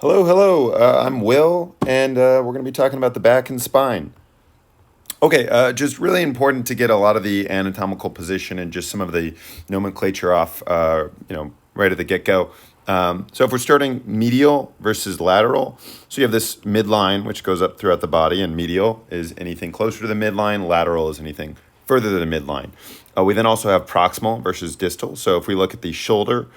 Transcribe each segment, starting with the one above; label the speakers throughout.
Speaker 1: Hello. I'm Will, and we're going to be talking about the back and spine. Okay, just really important to get a lot of the anatomical position and just some of the nomenclature off, right at the get-go. So if we're starting medial versus lateral, so you have this midline, which goes up throughout the body, and medial is anything closer to the midline, lateral is anything further than the midline. We then also have proximal versus distal. So if we look at the shoulder,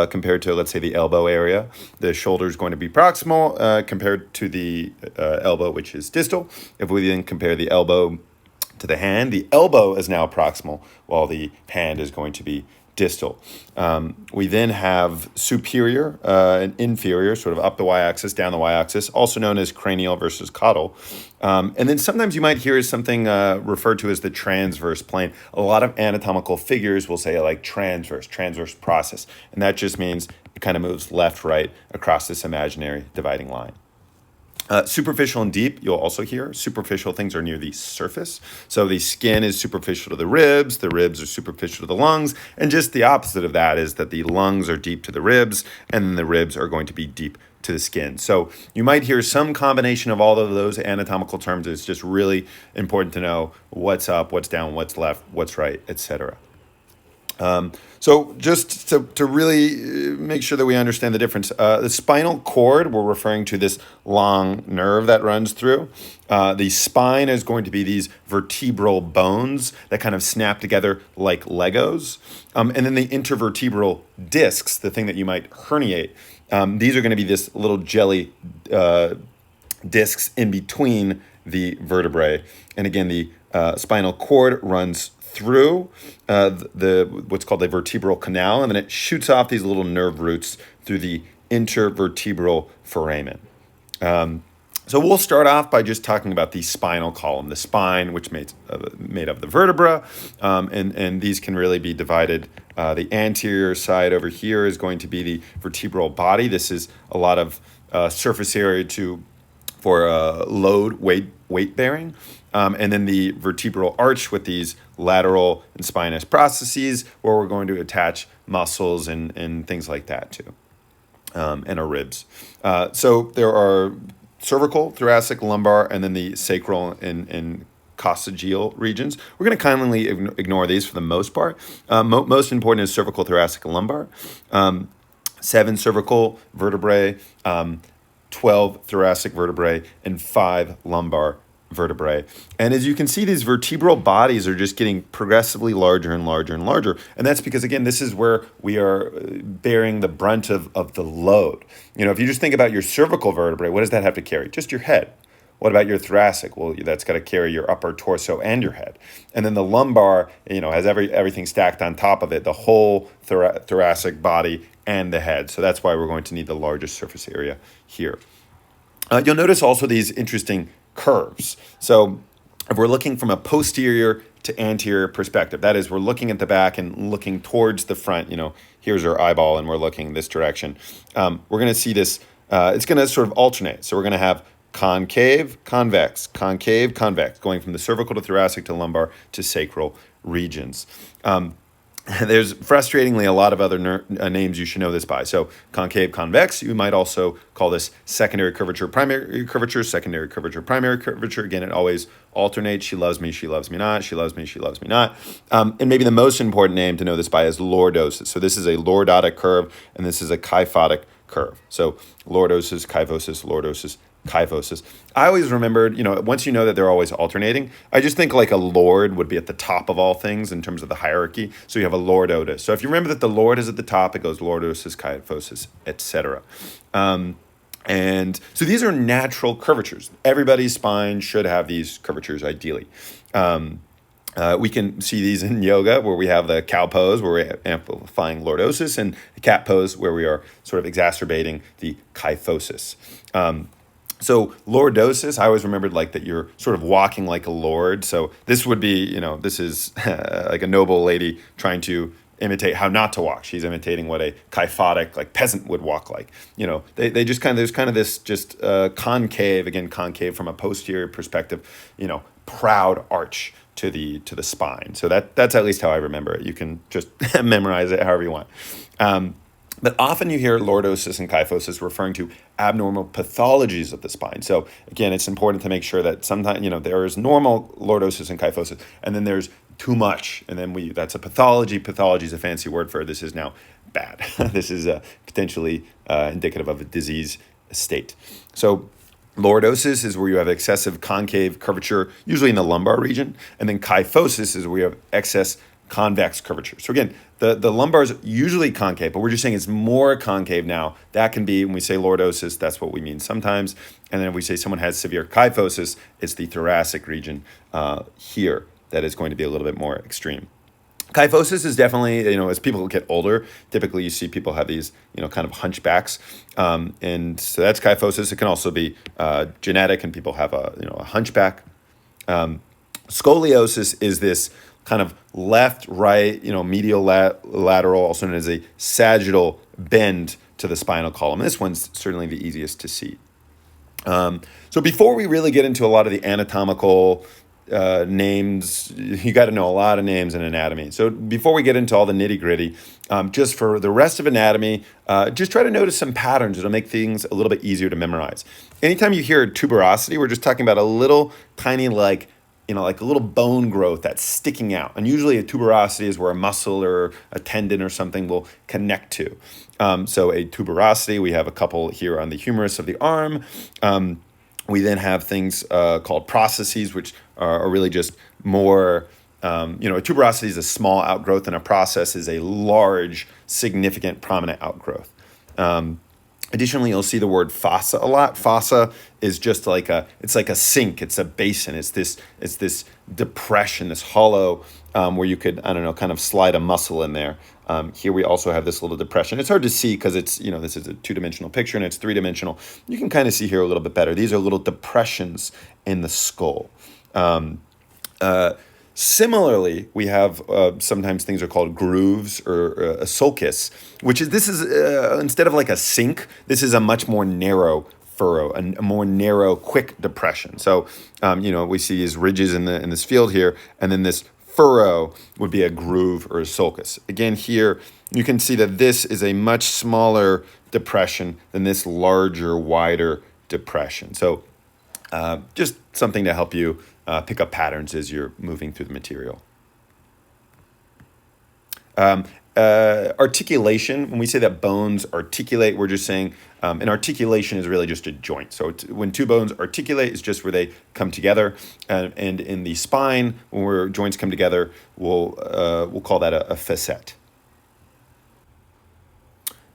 Speaker 1: compared to, let's say, the elbow area. The shoulder is going to be proximal compared to the elbow, which is distal. If we then compare the elbow to the elbow is now proximal, while the hand is going to be distal. We then have superior and inferior, sort of up the y-axis, down the y-axis, also known as cranial versus caudal. And then sometimes you might hear something referred to as the transverse plane. A lot of anatomical figures will say like transverse process, and that just means it kind of moves left, right across this imaginary dividing line. Superficial and deep, you'll also hear. Superficial things are near the surface. So the skin is superficial to the ribs are superficial to the lungs, and just the opposite of that is that the lungs are deep to the ribs, and then the ribs are going to be deep to the skin. So you might hear some combination of all of those anatomical terms. It's just really important to know what's up, what's down, what's left, what's right, etc. So just to really make sure that we understand the difference, the spinal cord, we're referring to this long nerve that runs through. The spine is going to be these vertebral bones that kind of snap together like Legos. And then the intervertebral discs, the thing that you might herniate, these are going to be this little jelly discs in between the vertebrae. And again, the spinal cord runs through what's called the vertebral canal, and then it shoots off these little nerve roots through the intervertebral foramen. So we'll start off by just talking about the spinal column, the spine, which made of the vertebra, and these can really be divided. The anterior side over here is going to be the vertebral body. This is a lot of surface area for load, weight bearing. And then the vertebral arch with these lateral and spinous processes where we're going to attach muscles and things like that too, and our ribs. So there are cervical, thoracic, lumbar, and then the sacral and coccygeal regions. We're going to kindly ignore these for the most part. Most important is cervical, thoracic, and lumbar. 7 cervical vertebrae, 12 thoracic vertebrae, and 5 lumbar vertebrae. And as you can see, these vertebral bodies are just getting progressively larger and larger and larger. And that's because, again, this is where we are bearing the brunt of the load. If you just think about your cervical vertebrae, what does that have to carry? Just your head. What about your thoracic? Well, that's got to carry your upper torso and your head. And then the lumbar, has everything stacked on top of it, the whole thoracic body and the head. So that's why we're going to need the largest surface area here. You'll notice also these interesting curves. So if we're looking from a posterior to anterior perspective, that is, we're looking at the back and looking towards the front, here's our eyeball and we're looking this direction. We're going to see this, it's going to sort of alternate. So we're going to have concave, convex, going from the cervical to thoracic to lumbar to sacral regions. There's frustratingly a lot of other names you should know this by. So concave, convex, you might also call this secondary curvature, primary curvature, secondary curvature, primary curvature. Again, it always alternates. She loves me not. She loves me not. And maybe the most important name to know this by is lordosis. So this is a lordotic curve, and this is a kyphotic curve. So lordosis, kyphosis, lordosis, kyphosis. I always remembered, once you know that they're always alternating, I just think like a lord would be at the top of all things in terms of the hierarchy. So you have a lordosis. So if you remember that the lord is at the top, it goes lordosis, kyphosis, etc. And so these are natural curvatures. Everybody's spine should have these curvatures ideally. We can see these in yoga where we have the cow pose where we're amplifying lordosis, and the cat pose where we are sort of exacerbating the kyphosis. So lordosis, I always remembered like that you're sort of walking like a lord. So this would be, this is like a noble lady trying to imitate how not to walk. She's imitating what a kyphotic like peasant would walk like. They just there's kind of this just concave from a posterior perspective, proud arch to the spine. So that's at least how I remember it. You can just memorize it however you want. But often you hear lordosis and kyphosis referring to abnormal pathologies of the spine. So again, it's important to make sure that sometimes, there is normal lordosis and kyphosis, and then there's too much. And then that's a pathology. Pathology is a fancy word for this is now bad. This is potentially indicative of a disease state. So lordosis is where you have excessive concave curvature, usually in the lumbar region. And then kyphosis is where you have excess convex curvature. So again, the lumbar is usually concave, but we're just saying it's more concave now. That can be, when we say lordosis, that's what we mean sometimes. And then if we say someone has severe kyphosis, it's the thoracic region here that is going to be a little bit more extreme. Kyphosis is definitely, as people get older, typically you see people have these, kind of hunchbacks. And so that's kyphosis. It can also be genetic, and people have a hunchback. Scoliosis is this kind of left, right, medial lateral, also known as a sagittal bend to the spinal column. This one's certainly the easiest to see. So before we really get into a lot of the anatomical names, you got to know a lot of names in anatomy. So before we get into all the nitty gritty, just for the rest of anatomy, just try to notice some patterns. It'll make things a little bit easier to memorize. Anytime you hear tuberosity, we're just talking about a little tiny, like a little bone growth that's sticking out. And usually a tuberosity is where a muscle or a tendon or something will connect to. So a tuberosity, we have a couple here on the humerus of the arm. We then have things called processes, which are really just more, a tuberosity is a small outgrowth, and a process is a large, significant, prominent outgrowth. Additionally, you'll see the word fossa a lot. Fossa is just it's like a sink. It's a basin. It's this depression, this hollow where you could, kind of slide a muscle in there. Here we also have this little depression. It's hard to see because it's, this is a two-dimensional picture and it's three-dimensional. You can kind of see here a little bit better. These are little depressions in the skull. Similarly, we have sometimes things are called grooves or a sulcus, this is instead of like a sink, this is a much more narrow furrow, a more narrow, quick depression. So, we see these ridges in this field here, and then this furrow would be a groove or a sulcus. Again, here you can see that this is a much smaller depression than this larger, wider depression. So, just something to help you pick up patterns as you're moving through the material. Articulation, when we say that bones articulate, we're just saying an articulation is really just a joint. So when two bones articulate, it's just where they come together. And in the spine, when joints come together, we'll call that a facet.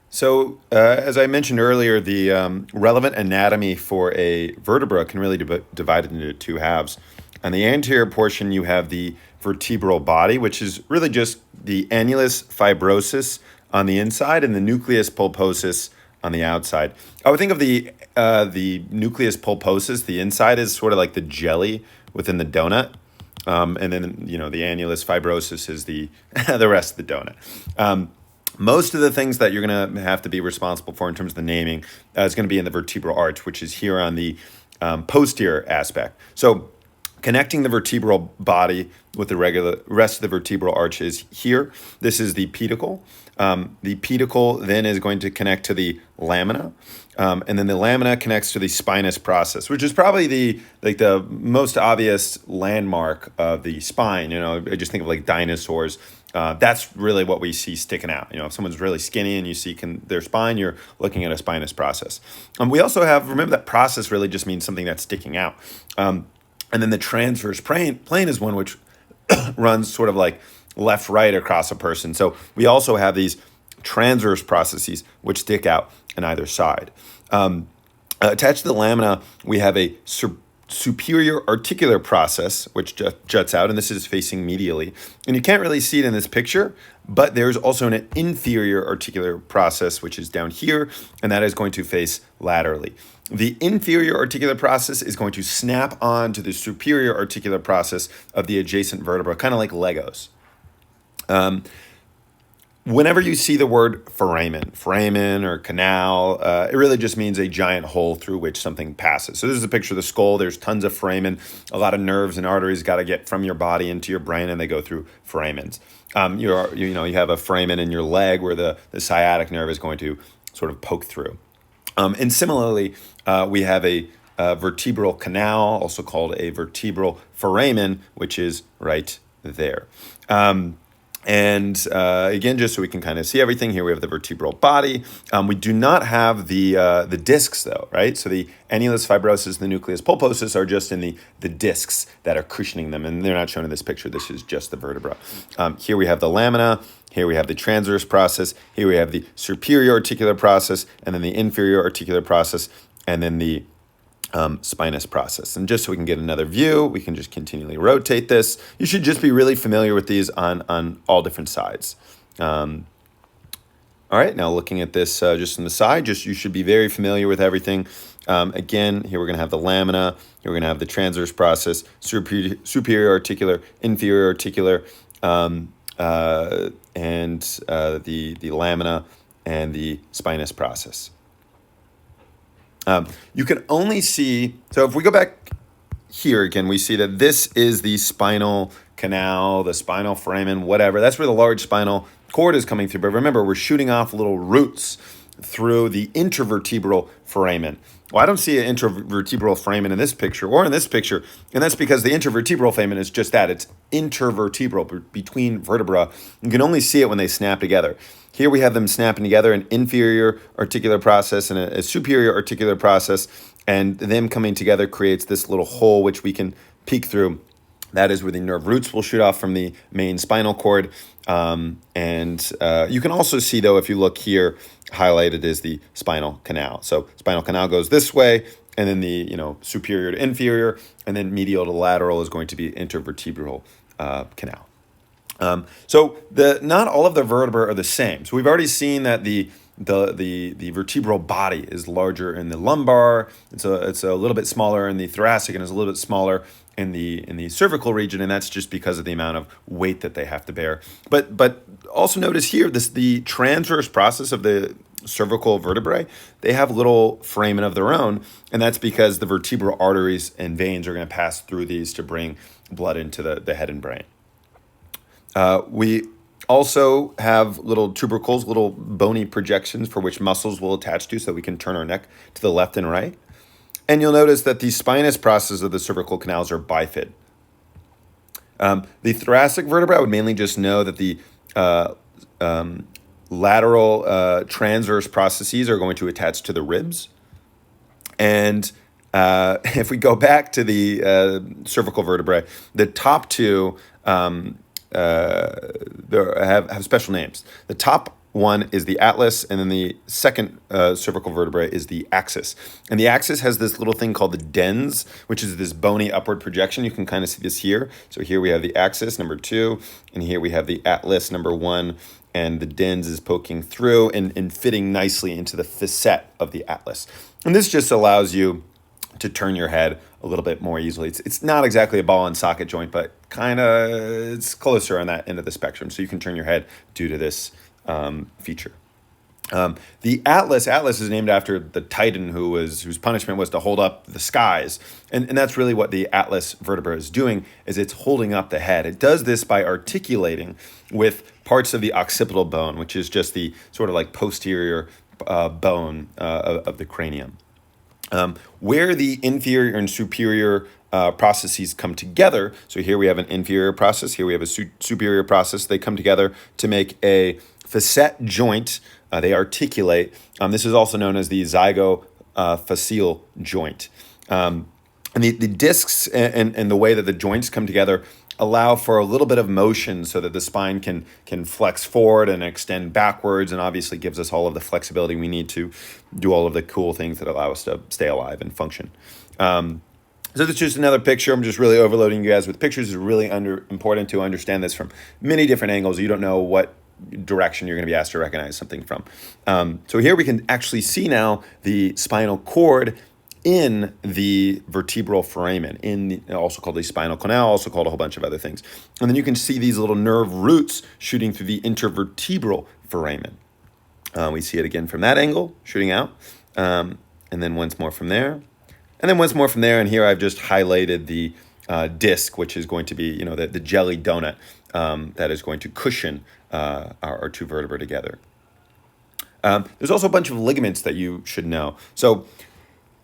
Speaker 1: So as I mentioned earlier, the relevant anatomy for a vertebra can really be divided into two halves. On the anterior portion, you have the vertebral body, which is really just the annulus fibrosus on the inside and the nucleus pulposus on the outside. I would think of the nucleus pulposus, the inside, is sort of like the jelly within the donut. And then, the annulus fibrosus is the rest of the donut. Most of the things that you're going to have to be responsible for in terms of the naming is going to be in the vertebral arch, which is here on the posterior aspect. So connecting the vertebral body with the rest of the vertebral arch is here. This is the pedicle. The pedicle then is going to connect to the lamina. And then the lamina connects to the spinous process, which is probably the most obvious landmark of the spine. I just think of like dinosaurs. That's really what we see sticking out. If someone's really skinny and you see their spine, you're looking at a spinous process. We also remember that process really just means something that's sticking out. And then the transverse plane is one which runs sort of like left-right across a person. So we also have these transverse processes which stick out on either side. Attached to the lamina, we have a superior articular process, which juts out, and this is facing medially. And you can't really see it in this picture, but there's also an inferior articular process, which is down here, and that is going to face laterally. The inferior articular process is going to snap on to the superior articular process of the adjacent vertebra, kind of like Legos. Whenever you see the word foramen or canal, it really just means a giant hole through which something passes. So this is a picture of the skull. There's tons of foramen. A lot of nerves and arteries got to get from your body into your brain, and they go through foramens. You have a foramen in your leg where the sciatic nerve is going to sort of poke through. And similarly, we have a vertebral canal, also called a vertebral foramen, which is right there. Again, just so we can kind of see everything, here we have the vertebral body. We do not have the discs, though, right? So the annulus fibrosus, the nucleus pulposus are just in the discs that are cushioning them, and they're not shown in this picture. This is just the vertebra. Here we have the lamina. Here we have the transverse process. Here we have the superior articular process, and then the inferior articular process, and then the spinous process. And just so we can get another view, we can just continually rotate this. You should just be really familiar with these on all different sides. All right, now looking at this just on the side, you should be very familiar with everything. Again, here we're going to have the lamina. Here we're going to have the transverse process, superior articular, inferior articular, and the lamina and the spinous process. You can only see, so if we go back here again, we see that this is the spinal canal, the spinal foramen, whatever. That's where the large spinal cord is coming through. But remember, we're shooting off little roots through the intervertebral foramen. Well, I don't see an intervertebral foramen in this picture or in this picture, and that's because the intervertebral foramen is just that. It's intervertebral, between vertebra. You can only see it when they snap together. Here we have them snapping together, an inferior articular process and a superior articular process, and them coming together creates this little hole which we can peek through. That is where the nerve roots will shoot off from the main spinal cord. You can also see, though, if you look here, highlighted is the spinal canal. So spinal canal goes this way, and then the superior to inferior, and then medial to lateral is going to be intervertebral canal. So not all of the vertebrae are the same. So we've already seen that the vertebral body is larger in the lumbar. It's a little bit smaller in the thoracic, and is a little bit smaller in the cervical region, and that's just because of the amount of weight that they have to bear. But also notice here the transverse process of the cervical vertebrae, they have little foramen of their own, and that's because the vertebral arteries and veins are going to pass through these to bring blood into the head and brain. We also have little tubercles, little bony projections for which muscles will attach to, so we can turn our neck to the left and right. And you'll notice that the spinous process of the cervical canals are bifid. The thoracic vertebra, I would mainly just know that the lateral transverse processes are going to attach to the ribs. And if we go back to the cervical vertebrae, the top two have special names. The top one is the atlas, and then the second cervical vertebrae is the axis. And the axis has this little thing called the dens, which is this bony upward projection. You can kind of see this here. So here we have the axis, number 2, and here we have the atlas, number 1, and the dens is poking through and fitting nicely into the facet of the atlas. And this just allows you to turn your head a little bit more easily. It's not exactly a ball and socket joint, but kind of it's closer on that end of the spectrum. So you can turn your head due to this feature. The atlas is named after the Titan whose punishment was to hold up the skies. And that's really what the atlas vertebra is doing, is it's holding up the head. It does this by articulating with parts of the occipital bone, which is just the sort of like posterior bone of the cranium. Where the inferior and superior processes come together, so here we have an inferior process, here we have a superior process, they come together to make a facet joint. They articulate. This is also known as the zygofascial joint. And the discs and the way that the joints come together allow for a little bit of motion so that the spine can flex forward and extend backwards, and obviously gives us all of the flexibility we need to do all of the cool things that allow us to stay alive and function. So that's just another picture. I'm just really overloading you guys with pictures. It's really important to understand this from many different angles. You don't know what direction you're going to be asked to recognize something from. So here we can actually see now the spinal cord in the vertebral foramen, also called the spinal canal, also called a whole bunch of other things. And then you can see these little nerve roots shooting through the intervertebral foramen. We see it again from that angle, shooting out, and then once more from there, and then once more from there. And here I've just highlighted the disc, which is going to be, the jelly donut that is going to cushion our two vertebrae together. There's also a bunch of ligaments that you should know. So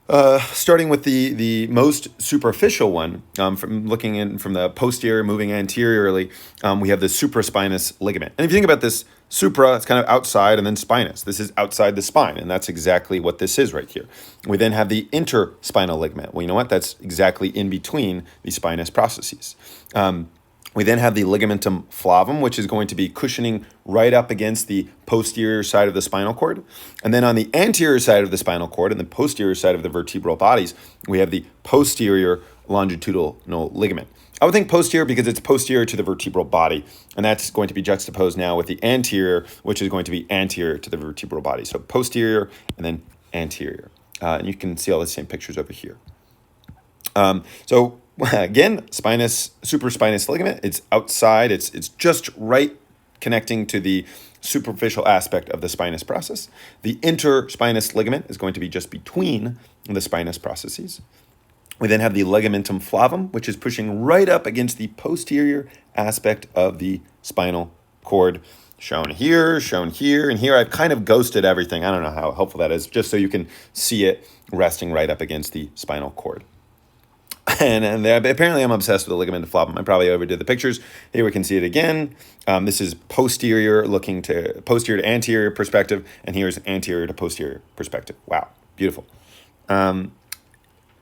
Speaker 1: starting with the most superficial one, from looking in from the posterior, moving anteriorly, we have the supraspinous ligament. And if you think about this, supra, it's kind of outside, and then spinous. This is outside the spine, and that's exactly what this is right here. We then have the interspinal ligament. Well, you know what? That's exactly in between the spinous processes. We then have the ligamentum flavum, which is going to be cushioning right up against the posterior side of the spinal cord. And then on the anterior side of the spinal cord and the posterior side of the vertebral bodies, we have the posterior longitudinal ligament. I would think posterior because it's posterior to the vertebral body, and that's going to be juxtaposed now with the anterior, which is going to be anterior to the vertebral body. So posterior and then anterior. And you can see all the same pictures over here. So again, supraspinous ligament, it's outside, it's just right connecting to the superficial aspect of the spinous process. The interspinous ligament is going to be just between the spinous processes. We then have the ligamentum flavum, which is pushing right up against the posterior aspect of the spinal cord, shown here, and here I've kind of ghosted everything. I don't know how helpful that is, just so you can see it resting right up against the spinal cord. And apparently I'm obsessed with the ligamentum flavum. I probably overdid the pictures. Here we can see it again. This is posterior to anterior perspective, and here's anterior to posterior perspective. Wow, beautiful.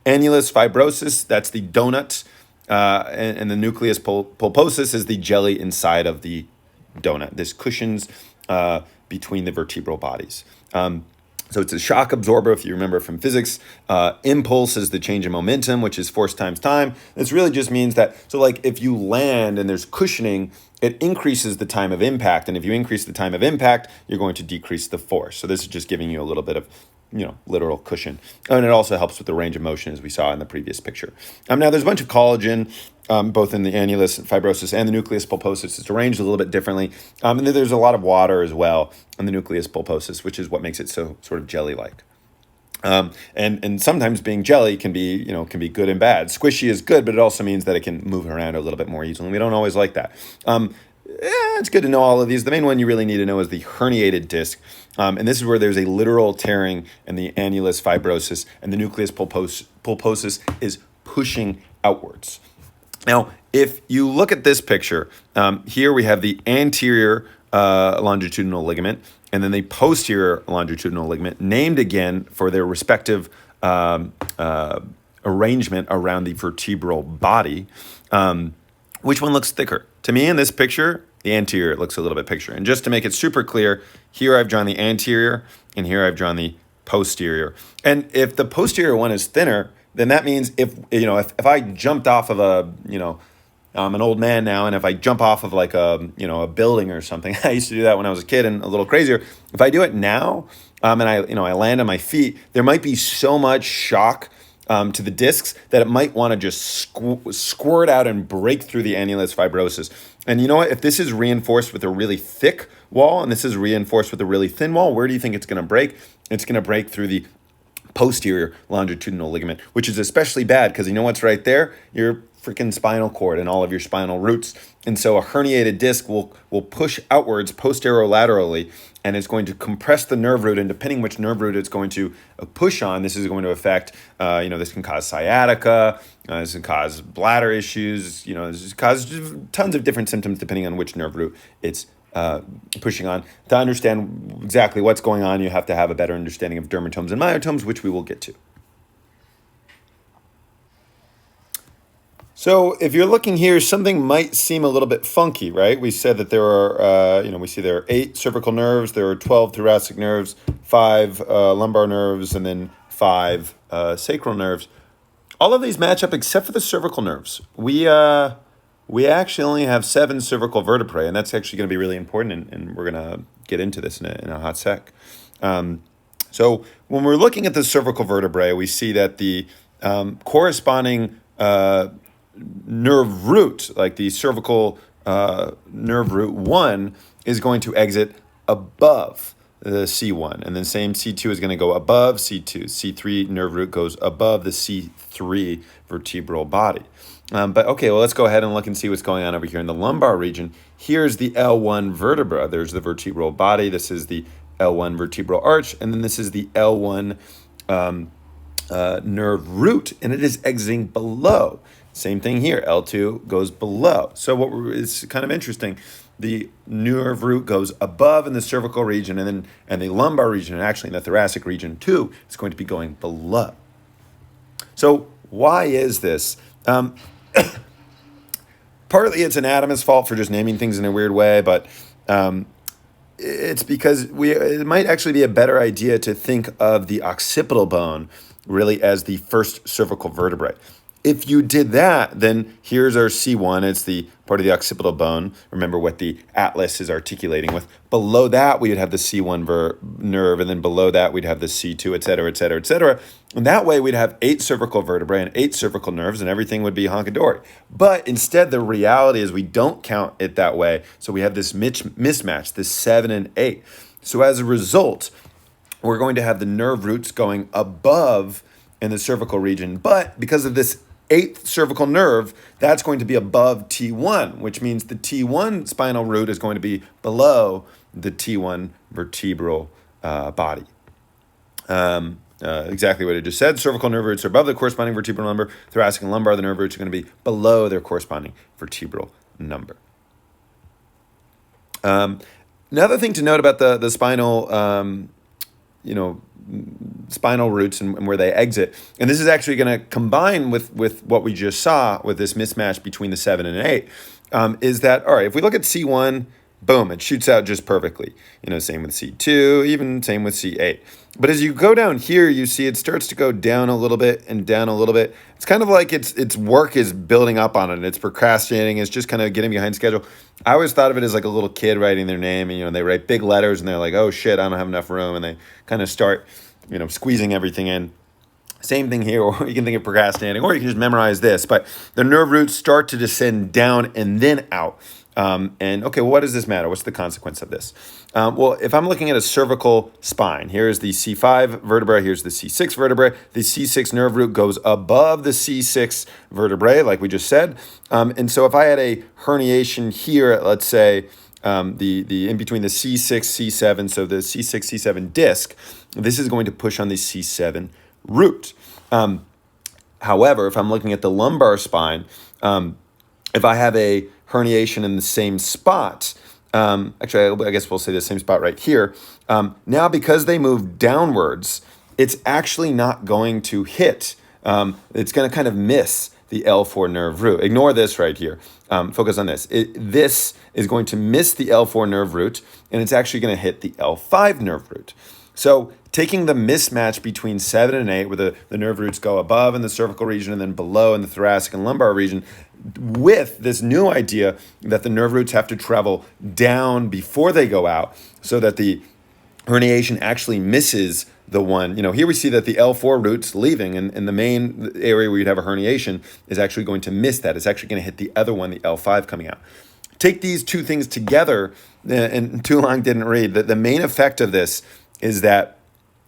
Speaker 1: Annulus fibrosus, that's the donut, and the nucleus pulposus is the jelly inside of the donut. This cushions between the vertebral bodies. So it's a shock absorber, if you remember from physics. Impulse is the change in momentum, which is force times time. This really just means that, so like if you land and there's cushioning, it increases the time of impact. And if you increase the time of impact, you're going to decrease the force. So this is just giving you a little bit of, literal cushion. And it also helps with the range of motion, as we saw in the previous picture. Now there's a bunch of collagen, both in the annulus fibrosus and the nucleus pulposus. It's arranged a little bit differently. And then there's a lot of water as well in the nucleus pulposus, which is what makes it so sort of jelly-like. And sometimes being jelly can be good and bad. Squishy is good, but it also means that it can move around a little bit more easily. We don't always like that. It's good to know all of these. The main one you really need to know is the herniated disc. And this is where there's a literal tearing in the annulus fibrosus, and the nucleus pulposus is pushing outwards. Now, if you look at this picture, here we have the anterior longitudinal ligament and then the posterior longitudinal ligament, named again for their respective arrangement around the vertebral body. Which one looks thicker? To me, in this picture, the anterior looks a little bit thicker. And just to make it super clear, here I've drawn the anterior, and here I've drawn the posterior. And if the posterior one is thinner, then that means if I jumped off of I'm an old man now, and if I jump off of like a building or something, I used to do that when I was a kid and a little crazier. If I do it now, and I land on my feet, there might be so much shock to the discs that it might want to just squirt out and break through the annulus fibrosus. And you know what? If this is reinforced with a really thick wall and this is reinforced with a really thin wall, where do you think it's going to break? It's going to break through the posterior longitudinal ligament, which is especially bad because you know what's right there? Your freaking spinal cord and all of your spinal roots. And so a herniated disc will push outwards posterolaterally, and it's going to compress the nerve root. And depending which nerve root it's going to push on, this is going to affect, this can cause sciatica, this can cause bladder issues, this can cause tons of different symptoms depending on which nerve root it's pushing on. To understand exactly what's going on, you have to have a better understanding of dermatomes and myotomes, which we will get to. So if you're looking here, something might seem a little bit funky, right? We said that there are, we see there are 8 cervical nerves, there are 12 thoracic nerves, 5 lumbar nerves, and then 5 sacral nerves. All of these match up except for the cervical nerves. We actually only have 7 cervical vertebrae, and that's actually going to be really important, and we're going to get into this in a hot sec. So when we're looking at the cervical vertebrae, we see that the corresponding nerve root, like the cervical nerve root 1, is going to exit above the C1, and then same C2 is going to go above C2. C3 nerve root goes above the C3 vertebral body. But okay, well, let's go ahead and look and see what's going on over here in the lumbar region. Here's the L1 vertebra. There's the vertebral body. This is the L1 vertebral arch, and then this is the L1 nerve root, and it is exiting below. Same thing here. L2 goes below. So it's kind of interesting. The nerve root goes above in the cervical region, and the lumbar region, and actually in the thoracic region too, is going to be going below. So why is this? Partly it's anatomist's fault for just naming things in a weird way, but it's because it might actually be a better idea to think of the occipital bone really as the first cervical vertebrae. If you did that, then here's our C1. It's the part of the occipital bone. Remember what the atlas is articulating with. Below that, we would have the C1 nerve, and then below that, we'd have the C2, et cetera, et cetera, et cetera. And that way, we'd have 8 cervical vertebrae and 8 cervical nerves, and everything would be honky-dory. But instead, the reality is we don't count it that way. So we have this mismatch, this 7 and 8. So as a result, we're going to have the nerve roots going above in the cervical region. But because of this 8th cervical nerve, that's going to be above T1, which means the T1 spinal root is going to be below the T1 vertebral body. Exactly what I just said. Cervical nerve roots are above the corresponding vertebral number. Thoracic and lumbar, the nerve roots are going to be below their corresponding vertebral number. Another thing to note about the spinal, spinal roots and where they exit, and this is actually going to combine with what we just saw with this mismatch between the 7 and 8, is that, all right, if we look at C1, boom, it shoots out just perfectly. Same with C2, even same with C8. But as you go down here, you see it starts to go down a little bit and down a little bit. It's kind of like its work is building up on it. It's procrastinating. It's just kind of getting behind schedule. I always thought of it as like a little kid writing their name, and they write big letters, and they're like, oh shit, I don't have enough room, and they kind of start, squeezing everything in. Same thing here, or you can think of procrastinating, or you can just memorize this. But the nerve roots start to descend down and then out. Okay, well, what does this matter? What's the consequence of this? Well, if I'm looking at a cervical spine, here's the C5 vertebra, here's the C6 vertebrae. The C6 nerve root goes above the C6 vertebrae, like we just said. And so if I had a herniation here, let's say, the in between the C6, C7, so the C6, C7 disc, this is going to push on the C7 root. However, if I'm looking at the lumbar spine, if I have a herniation in the same spot, actually, I guess we'll say the same spot right here. Now, because they move downwards, it's actually not going to hit. It's going to kind of miss the L4 nerve root. Ignore this right here. Focus on this. This is going to miss the L4 nerve root, and it's actually going to hit the L5 nerve root. So taking the mismatch between 7 and 8, where the nerve roots go above in the cervical region and then below in the thoracic and lumbar region, with this new idea that the nerve roots have to travel down before they go out so that the herniation actually misses the one. Here we see that the L4 root's leaving, and the main area where you'd have a herniation is actually going to miss that. It's actually going to hit the other one, the L5 coming out. Take these two things together, and too long didn't read, that the main effect of this is that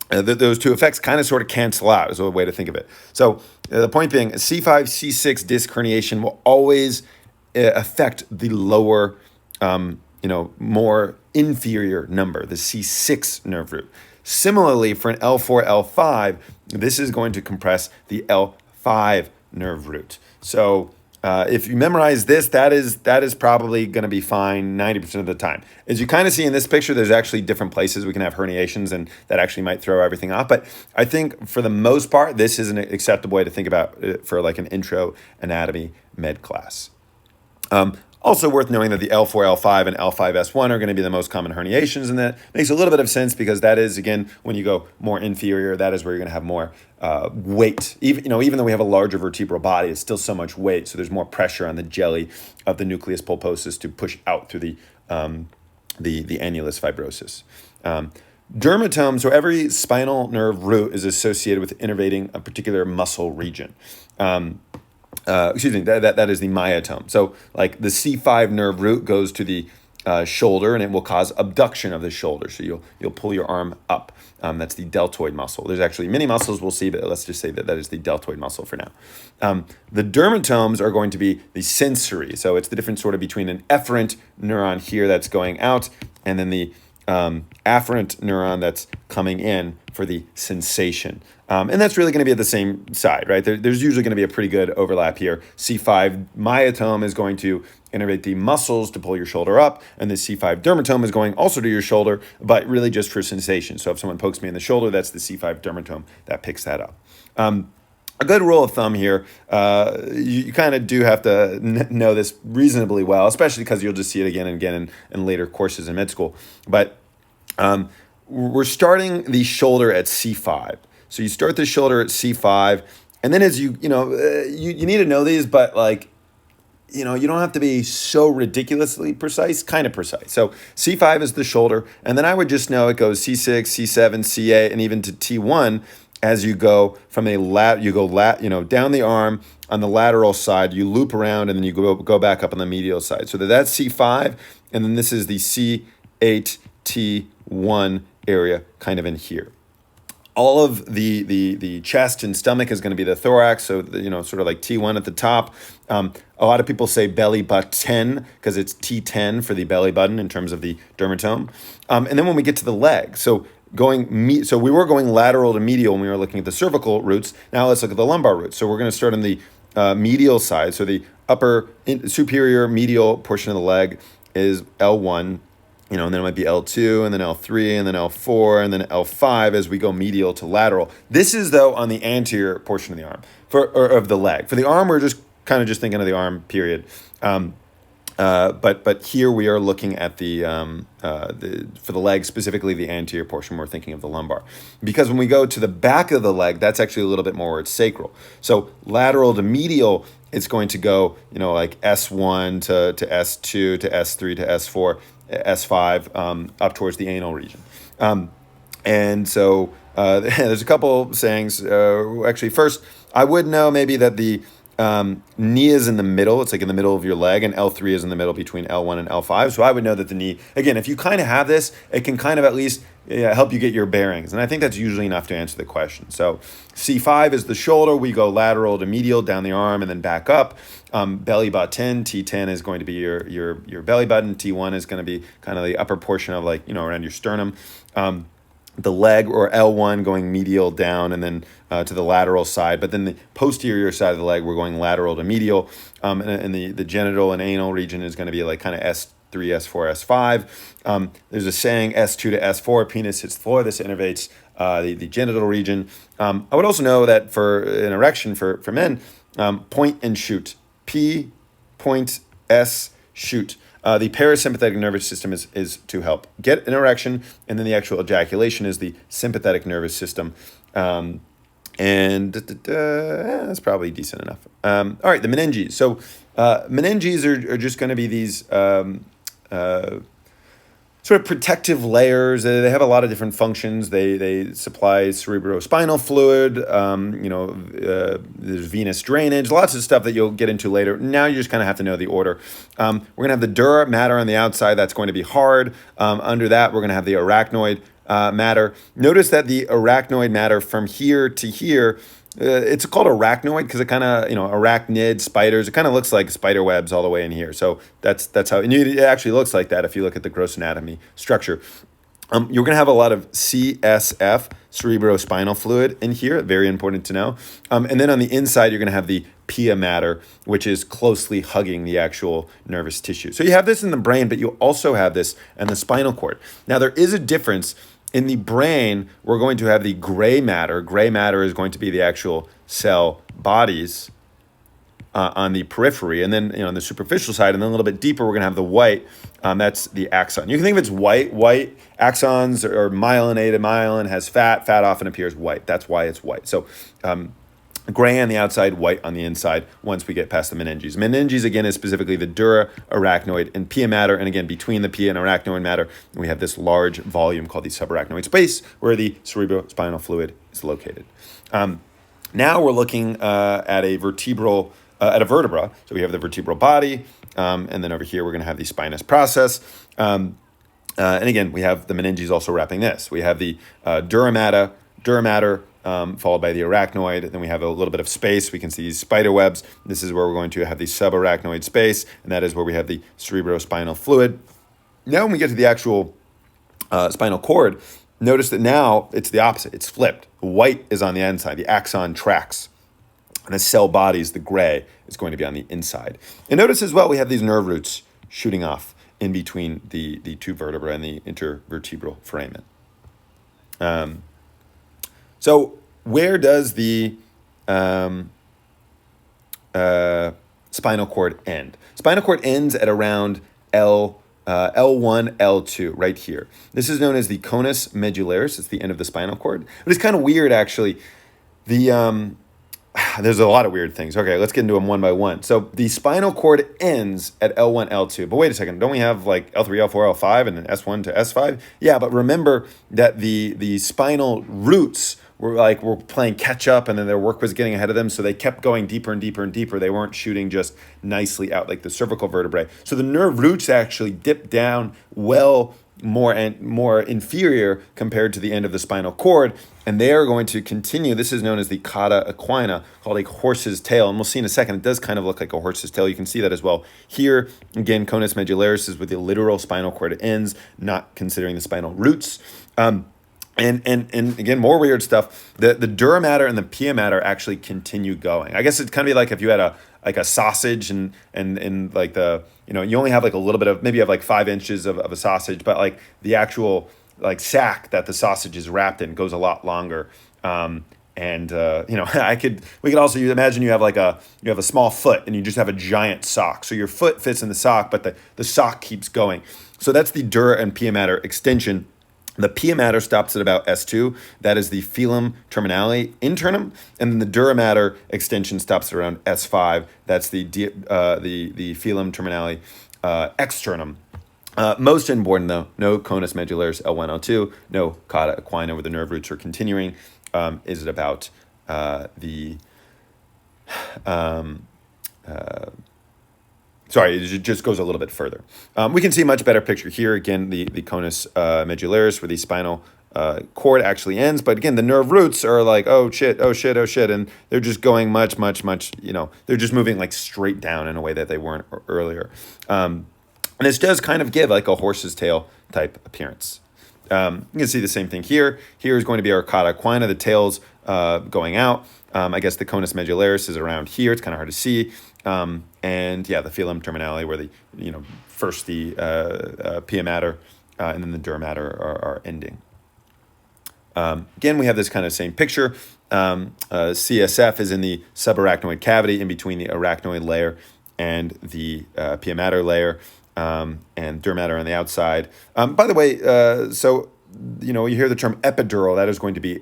Speaker 1: those two effects kind of sort of cancel out, is a way to think of it. So the point being, a C5, C6 disc herniation will always affect the lower, more inferior number, the C6 nerve root. Similarly, for an L4, L5, this is going to compress the L5 nerve root. So if you memorize this, that is probably going to be fine 90% of the time. As you kind of see in this picture, there's actually different places we can have herniations, and that actually might throw everything off. But I think for the most part, this is an acceptable way to think about it for like an intro anatomy med class. Also worth knowing that the L4, L5, and L5S1 are going to be the most common herniations, and that makes a little bit of sense because that is, again, when you go more inferior, that is where you're going to have more weight. Even though we have a larger vertebral body, it's still so much weight, so there's more pressure on the jelly of the nucleus pulposus to push out through the annulus fibrosus. Dermatome, so every spinal nerve root is associated with innervating a particular muscle region. That is the myotome. So like the C5 nerve root goes to the shoulder, and it will cause abduction of the shoulder. So you'll pull your arm up. That's the deltoid muscle. There's actually many muscles we'll see, but let's just say that that is the deltoid muscle for now. The dermatomes are going to be the sensory. So it's the difference sort of between an efferent neuron here that's going out and then the afferent neuron that's coming in for the sensation. And that's really going to be at the same side, right? There's usually going to be a pretty good overlap here. C5 myotome is going to innervate the muscles to pull your shoulder up, and the C5 dermatome is going also to your shoulder, but really just for sensation. So if someone pokes me in the shoulder, that's the C5 dermatome that picks that up. A good rule of thumb here, you kind of do have to know this reasonably well, especially because you'll just see it again and again in later courses in med school. But we're starting the shoulder at C5. So you start the shoulder at C5, and then as you need to know these, but like, you don't have to be so ridiculously precise, kind of precise. So C5 is the shoulder, and then I would just know it goes C6, C7, C8, and even to T1 as you go from down the arm on the lateral side, you loop around, and then you go back up on the medial side. So that's C5, and then this is the C8, T1 area kind of in here. All of the chest and stomach is going to be the thorax, so sort of like T1 at the top. A lot of people say belly button because it's T10 for the belly button in terms of the dermatome. And then when we get to the leg, so we were going lateral to medial when we were looking at the cervical roots. Now let's look at the lumbar roots. So we're going to start on the medial side. So the superior medial portion of the leg is L1. And then it might be L2, and then L3, and then L4, and then L5 as we go medial to lateral. This is, though, on the anterior portion of the arm, of the leg. For the arm, we're just thinking of the arm, period. But here we are looking at for the leg, specifically the anterior portion, we're thinking of the lumbar. Because when we go to the back of the leg, that's actually a little bit more where it's sacral. So lateral to medial, it's going to go, like S1 to S2 to S3 to S4, S5 up towards the anal region. And so there's a couple sayings. Actually, first, I would know maybe that the knee is in the middle. It's like in the middle of your leg, and L3 is in the middle between L1 and L5. So I would know that the knee, again, if you kind of have this, it can kind of at least help you get your bearings. And I think that's usually enough to answer the question. So C5 is the shoulder. We go lateral to medial down the arm and then back up. Belly button, T10 is going to be your belly button. T1 is going to be kind of the upper portion of around your sternum. The leg, or L1, going medial down and then to the lateral side. But then the posterior side of the leg, we're going lateral to medial. And the genital and anal region is going to be like kind of S3, S4, S5. There's a saying S2 to S4, penis hits the floor. This innervates the genital region. I would also know that for an erection for men, point and shoot. P, point, S, shoot. The parasympathetic nervous system is to help get an erection, and then the actual ejaculation is the sympathetic nervous system. And that's probably decent enough. All right, the meninges. So meninges are just going to be these sort of protective layers. They have a lot of different functions. They supply cerebrospinal fluid. There's venous drainage. Lots of stuff that you'll get into later. Now you just kind of have to know the order. We're going to have the dura matter on the outside. That's going to be hard. Under that, we're going to have the arachnoid matter. Notice that the arachnoid matter from here to here, it's called arachnoid because it kind of, arachnid, spiders, it kind of looks like spider webs all the way in here. So that's how, and it actually looks like that if you look at the gross anatomy structure. You're going to have a lot of CSF, cerebrospinal fluid, in here. Very important to know. And then on the inside, you're going to have the pia mater, which is closely hugging the actual nervous tissue. So you have this in the brain, but you also have this in the spinal cord. Now, there is a difference. In the brain, we're going to have the gray matter. Gray matter is going to be the actual cell bodies on the periphery. And then, on the superficial side, and then a little bit deeper, we're going to have the white. That's the axon. You can think of it as white. White axons are myelinated. Myelin has fat. Fat often appears white. That's why it's white. So gray on the outside, white on the inside once we get past the meninges. Meninges, again, is specifically the dura, arachnoid, and pia mater. And again, between the pia and arachnoid matter, we have this large volume called the subarachnoid space where the cerebrospinal fluid is located. Now we're looking at a vertebral at a vertebra. So we have the vertebral body, and then over here we're going to have the spinous process. And again, we have the meninges also wrapping this. We have the dura mater, followed by the arachnoid. Then we have a little bit of space. We can see these spider webs. This is where we're going to have the subarachnoid space, and that is where we have the cerebrospinal fluid. Now when we get to the actual spinal cord, notice that now it's the opposite. It's flipped. The white is on the inside. The axon tracks. And the cell bodies, the gray, is going to be on the inside. And notice as well, we have these nerve roots shooting off in between the two vertebrae and the intervertebral foramen. So where does the spinal cord end? Spinal cord ends at around L1, L2, right here. This is known as the conus medullaris. It's the end of the spinal cord. But it's kind of weird, actually. There's a lot of weird things. Okay, let's get into them one by one. So the spinal cord ends at L1, L2. But wait a second, don't we have like L3, L4, L5, and then S1 to S5? Yeah, but remember that the spinal roots were playing catch up, and then their work was getting ahead of them, so they kept going deeper and deeper and deeper. They weren't shooting just nicely out like the cervical vertebrae. So the nerve roots actually dip down more inferior compared to the end of the spinal cord, and they are going to continue. This is known as the cauda equina, called a horse's tail, and we'll see in a second. It does kind of look like a horse's tail. You can see that as well here. Again, conus medullaris is where the literal spinal cord ends, not considering the spinal roots. And again, more weird stuff. The dura mater and the pia mater actually continue going. I guess it'd kind of be like if you had a sausage and like you only have like a little bit of, maybe you have like 5 inches of a sausage, but like the actual like sack that the sausage is wrapped in goes a lot longer. We could also imagine you have a small foot and you just have a giant sock. So your foot fits in the sock, but the sock keeps going. So that's the dura and pia mater extension. The pia mater stops at about S2. That is the filum terminale internum, and then the dura mater extension stops at around S5. That's the filum terminale externum. Most important though, no conus medullaris L1, L2, no cauda equina where the nerve roots are continuing. Is it about Sorry, it just goes a little bit further. We can see a much better picture here. Again, the conus medullaris where the spinal cord actually ends. But again, the nerve roots are like, oh shit. And they're just going much, they're just moving like straight down in a way that they weren't earlier. And this does kind of give like a horse's tail type appearance. You can see the same thing here. Here is going to be our cauda equina, the tail's going out. I guess the conus medullaris is around here. It's kind of hard to see. And yeah, the filum terminale where first the pia mater and then the dura mater are ending. Again, we have this kind of same picture. CSF is in the subarachnoid cavity in between the arachnoid layer and the pia mater layer, and dura mater on the outside. By the way, you hear the term epidural. That is going to be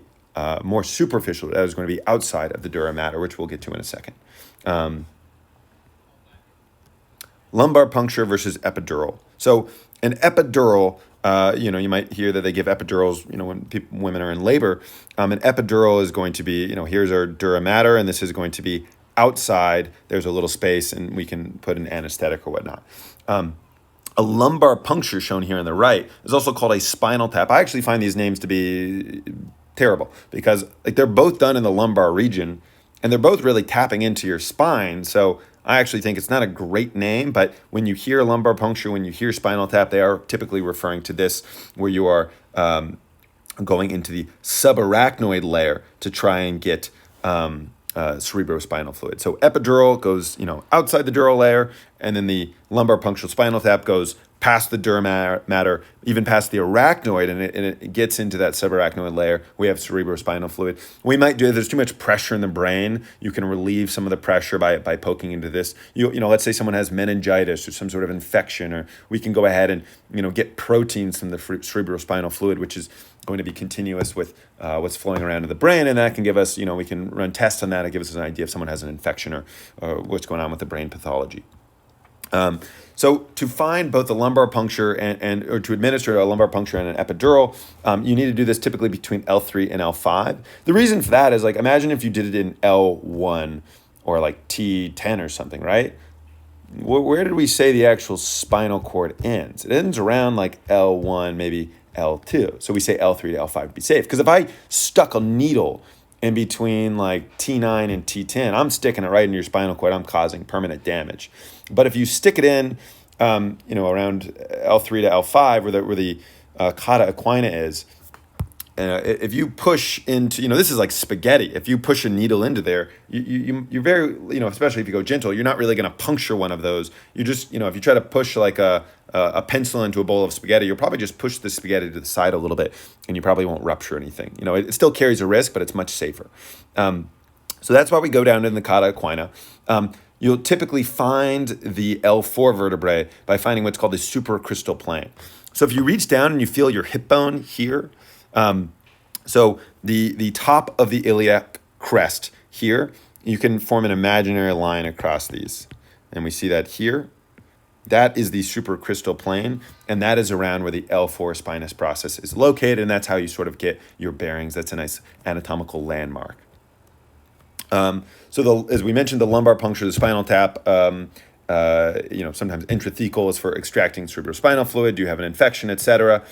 Speaker 1: more superficial. That is going to be outside of the dura mater, which we'll get to in a second. Lumbar puncture versus epidural. So an epidural, you might hear that they give epidurals, when women are in labor. An epidural is going to be, here's our dura mater, and this is going to be outside. There's a little space, and we can put an anesthetic or whatnot. A lumbar puncture, shown here on the right, is also called a spinal tap. I actually find these names to be terrible because they're both done in the lumbar region, and they're both really tapping into your spine. So I actually think it's not a great name, but when you hear lumbar puncture, when you hear spinal tap, they are typically referring to this, where you are going into the subarachnoid layer to try and get cerebrospinal fluid. So epidural goes, outside the dural layer, and then the lumbar punctural spinal tap goes past the dura mater, even past the arachnoid, and it gets into that subarachnoid layer. We have cerebrospinal fluid. We might do, if there's too much pressure in the brain, you can relieve some of the pressure by poking into this. Let's say someone has meningitis or some sort of infection, or we can go ahead and, get proteins from the cerebrospinal fluid, which is going to be continuous with what's flowing around in the brain, and that can give us, we can run tests on that. It gives us an idea if someone has an infection or what's going on with the brain pathology. So to find both the lumbar puncture or to administer a lumbar puncture and an epidural, you need to do this typically between L3 and L5. The reason for that is, imagine if you did it in L1. or like T10 or something, right? Where did we say the actual spinal cord ends? It ends around like L1, maybe L2. So we say L3 to L5 to be safe. Because if I stuck a needle in between like T9 and T10, I'm sticking it right in your spinal cord. I'm causing permanent damage. But if you stick it in, around L3 to L5, where the cauda equina is, if you push into, this is like spaghetti. If you push a needle into there, you're very, especially if you go gentle, you're not really going to puncture one of those. You just, if you try to push like a pencil into a bowl of spaghetti, you'll probably just push the spaghetti to the side a little bit, and you probably won't rupture anything. It still carries a risk, but it's much safer. So that's why we go down in the cauda equina. You'll typically find the L4 vertebrae by finding what's called the supracristal plane. So if you reach down and you feel your hip bone here, so the top of the iliac crest here, you can form an imaginary line across these. And we see that here. That is the supracristal plane, and that is around where the L4 spinous process is located, and that's how you sort of get your bearings. That's a nice anatomical landmark. As we mentioned, the lumbar puncture, the spinal tap, sometimes intrathecal is for extracting cerebrospinal fluid. Do you have an infection, etc.?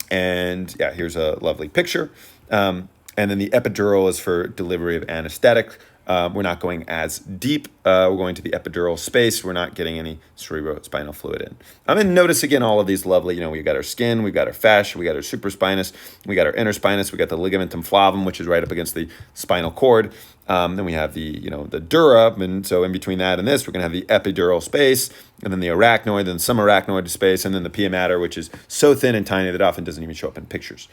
Speaker 1: And yeah, here's a lovely picture. And then the epidural is for delivery of anesthetic. We're not going as deep. We're going to the epidural space. We're not getting any cerebrospinal fluid in. And notice again all of these lovely, we've got our skin, we've got our fascia, we got our supraspinous, we got our interspinous, we got the ligamentum flavum, which is right up against the spinal cord. Then we have the dura, and so in between that and this, we're going to have the epidural space, and then the arachnoid, then some arachnoid space, and then the pia mater, which is so thin and tiny that often doesn't even show up in pictures.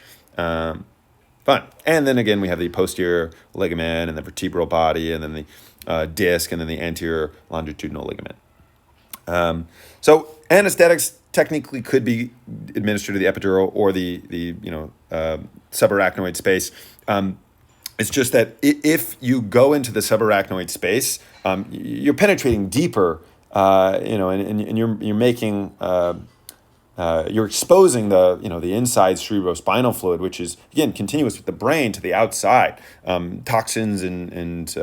Speaker 1: Fun. And then again, we have the posterior ligament and the vertebral body, and then the disc, and then the anterior longitudinal ligament. So anesthetics technically could be administered to the epidural or the subarachnoid space. It's just that if you go into the subarachnoid space, you're penetrating deeper, and you're making you're exposing the inside cerebrospinal fluid, which is again continuous with the brain to the outside. Toxins and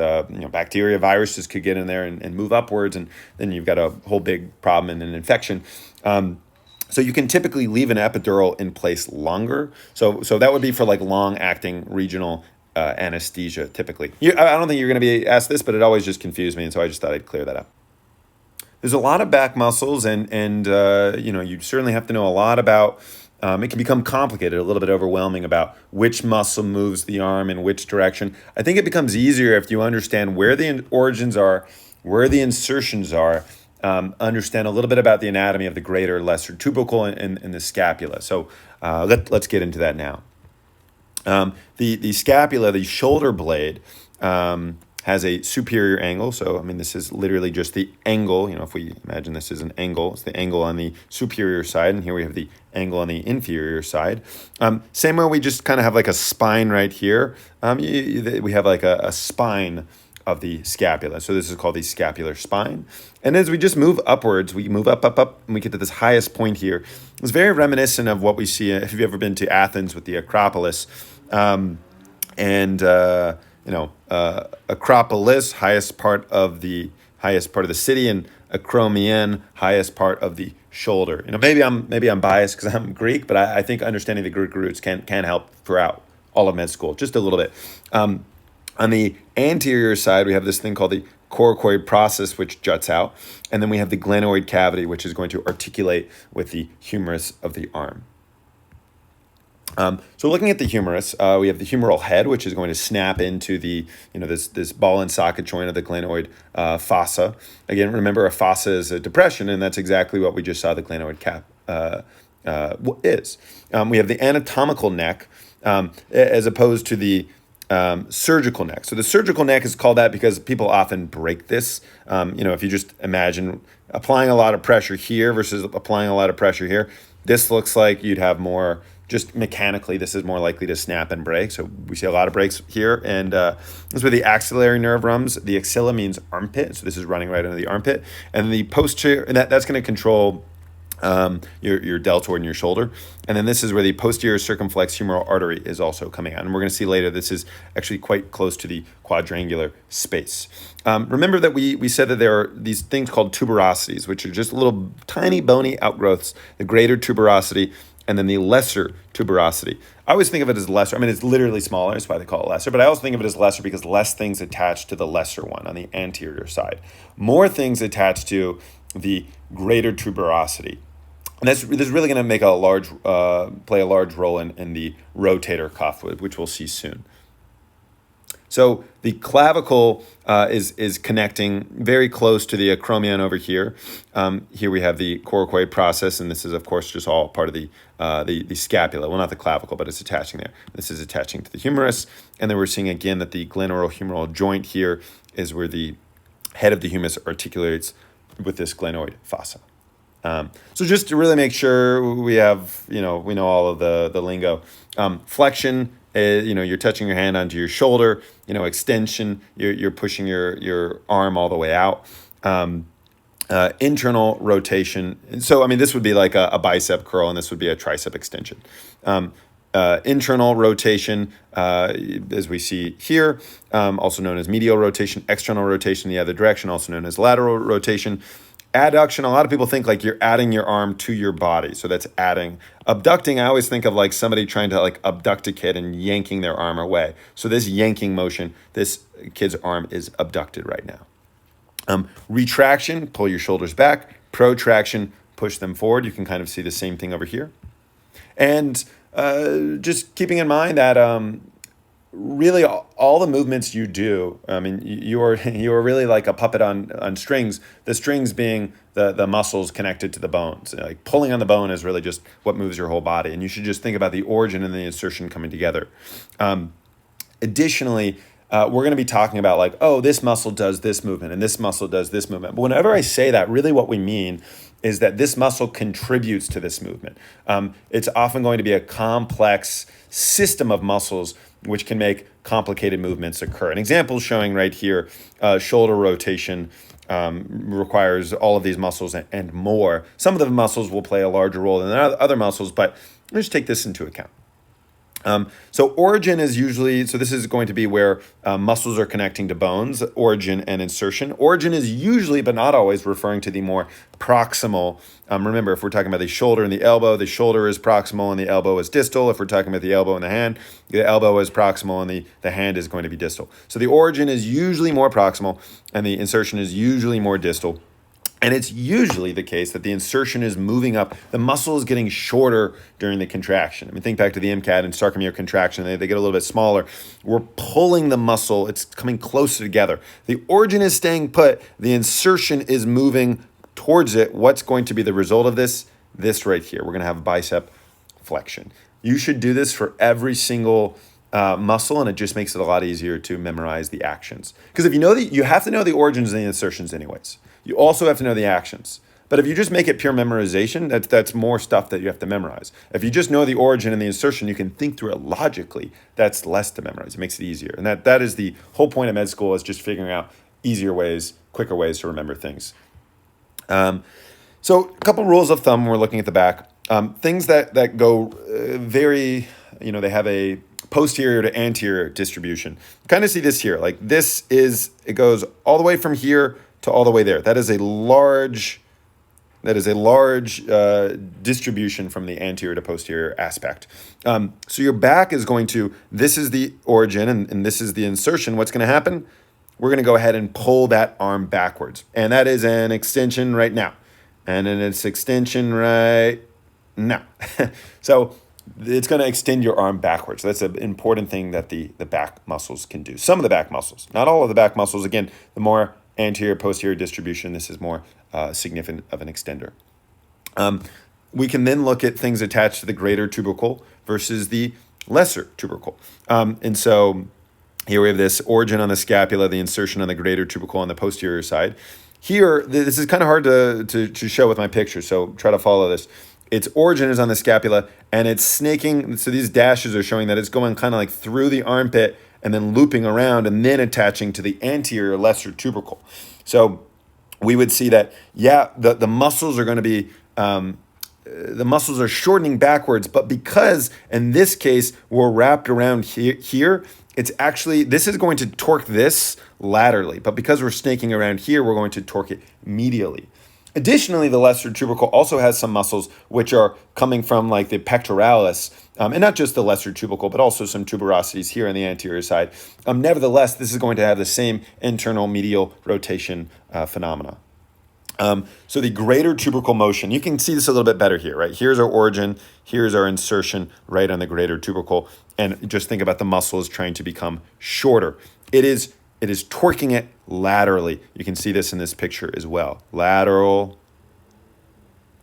Speaker 1: bacteria, viruses could get in there and move upwards, and then you've got a whole big problem and an infection. So you can typically leave an epidural in place longer. So that would be for like long-acting regional anesthesia typically. I don't think you're going to be asked this, but it always just confused me, and so I just thought I'd clear that up. There's a lot of back muscles, and you certainly have to know a lot about. It can become complicated, a little bit overwhelming about which muscle moves the arm in which direction. I think it becomes easier if you understand where the origins are, where the insertions are, understand a little bit about the anatomy of the greater, lesser tubercle and the scapula. So let's get into that now. The scapula, the shoulder blade, has a superior angle. So, this is literally just the angle. If we imagine this is an angle, it's the angle on the superior side, and here we have the angle on the inferior side. Same way we just kind of have like a spine right here. We have like a spine of the scapula. So this is called the scapular spine. And as we just move upwards, we move up, and we get to this highest point here. It's very reminiscent of what we see if you've ever been to Athens with the Acropolis. Acropolis, highest part of the city, and acromion, highest part of the shoulder. Maybe I'm biased because I'm Greek, but I think understanding the Greek roots can help throughout all of med school, just a little bit. On the anterior side, we have this thing called the coracoid process, which juts out, and then we have the glenoid cavity, which is going to articulate with the humerus of the arm. So looking at the humerus, we have the humeral head, which is going to snap into the, this ball and socket joint of the glenoid fossa. Again, remember a fossa is a depression, and that's exactly what we just saw the glenoid cap is. We have the anatomical neck as opposed to the surgical neck. So the surgical neck is called that because people often break this. If you just imagine applying a lot of pressure here versus applying a lot of pressure here, this looks like you'd have more. Just mechanically, this is more likely to snap and break. So we see a lot of breaks here. And this is where the axillary nerve runs. The axilla means armpit. So this is running right under the armpit. And the posterior, and that's going to control your deltoid in your shoulder. And then this is where the posterior circumflex humeral artery is also coming out. And we're going to see later this is actually quite close to the quadrangular space. Remember that we said that there are these things called tuberosities, which are just little tiny bony outgrowths, the greater tuberosity and then the lesser tuberosity. I always think of it as lesser. I mean, it's literally smaller. That's why they call it lesser. But I also think of it as lesser because less things attach to the lesser one on the anterior side. More things attach to the greater tuberosity. And this is really going to make play a large role in the rotator cuff, which we'll see soon. So the clavicle is connecting very close to the acromion over here. Here we have the coracoid process, and this is, of course, just all part of the scapula. Well, not the clavicle, but it's attaching there. This is attaching to the humerus. And then we're seeing, again, that the glenoid-humeral joint here is where the head of the humerus articulates with this glenoid fossa. So just to really make sure we have, we know all of the lingo. Flexion, you're touching your hand onto your shoulder. Extension, you're pushing your arm all the way out. Internal rotation. So, this would be like a bicep curl, and this would be a tricep extension. Internal rotation, as we see here, also known as medial rotation. External rotation the other direction, also known as lateral rotation. Adduction, a lot of people think like you're adding your arm to your body. So that's adding. Abducting, I always think of like somebody trying to like abduct a kid and yanking their arm away. So this yanking motion, this kid's arm is abducted right now. Retraction, pull your shoulders back. Protraction, push them forward. You can kind of see the same thing over here. And just keeping in mind that really all the movements you do, you are really like a puppet on strings, the strings being the muscles connected to the bones. Like pulling on the bone is really just what moves your whole body, and you should just think about the origin and the insertion coming together. Additionally, we're going to be talking about like, this muscle does this movement and this muscle does this movement. But whenever I say that, really what we mean is that this muscle contributes to this movement. It's often going to be a complex system of muscles which can make complicated movements occur. An example showing right here, shoulder rotation requires all of these muscles and more. Some of the muscles will play a larger role than other muscles, but let's take this into account. So origin is usually, this is going to be where muscles are connecting to bones, origin and insertion. Origin is usually, but not always, referring to the more proximal. Remember, if we're talking about the shoulder and the shoulder is proximal and the elbow is distal. If we're talking about the elbow and the elbow is proximal and the hand is going to be distal. So the origin is usually more proximal and the insertion is usually more distal. And it's usually the case that the insertion is moving up. The muscle is getting shorter during the contraction. Think back to the MCAD and sarcomere contraction. They get a little bit smaller. We're pulling the muscle. It's coming closer together. The origin is staying put. The insertion is moving towards it. What's going to be the result of this? This right here. We're going to have bicep flexion. You should do this for every single muscle, and it just makes it a lot easier to memorize the actions. Because if you have to know the origins and the insertions anyways. You also have to know the actions. But if you just make it pure memorization, that's more stuff that you have to memorize. If you just know the origin and the insertion, you can think through it logically. That's less to memorize. It makes it easier. And that is the whole point of med school, is just figuring out easier ways, quicker ways to remember things. So a couple rules of thumb when we're looking at the back. Things that go very, they have a posterior to anterior distribution. You kind of see this here. Like it goes all the way from here to all the way there. That is a large distribution from the anterior to posterior aspect. So your back is this is the origin and this is the insertion. What's going to happen? We're going to go ahead and pull that arm backwards. And that is an extension right now. And then it's extension right now. So it's going to extend your arm backwards. That's an important thing that the back muscles can do. Some of the back muscles, not all of the back muscles. Again, the more anterior, posterior distribution, this is more significant of an extender. We can then look at things attached to the greater tubercle versus the lesser tubercle. And so here we have this origin on the scapula, the insertion on the greater tubercle on the posterior side. Here, this is kind of hard to show with my picture, so try to follow this. Its origin is on the scapula, and it's snaking, so these dashes are showing that it's going kind of like through the armpit and then looping around and then attaching to the anterior lesser tubercle. So we would see that, the muscles are going to be the muscles are shortening backwards, but because in this case we're wrapped around here, it's actually, this is going to torque this laterally, but because we're snaking around here, we're going to torque it medially. Additionally, the lesser tubercle also has some muscles which are coming from like the pectoralis, and not just the lesser tubercle, but also some tuberosities here on the anterior side. Nevertheless, this is going to have the same internal medial rotation phenomena. So the greater tubercle motion, you can see this a little bit better here, right? Here's our origin, here's our insertion right on the greater tubercle, and just think about the muscles trying to become shorter. It is torquing it laterally. You can see this in this picture as well. Lateral,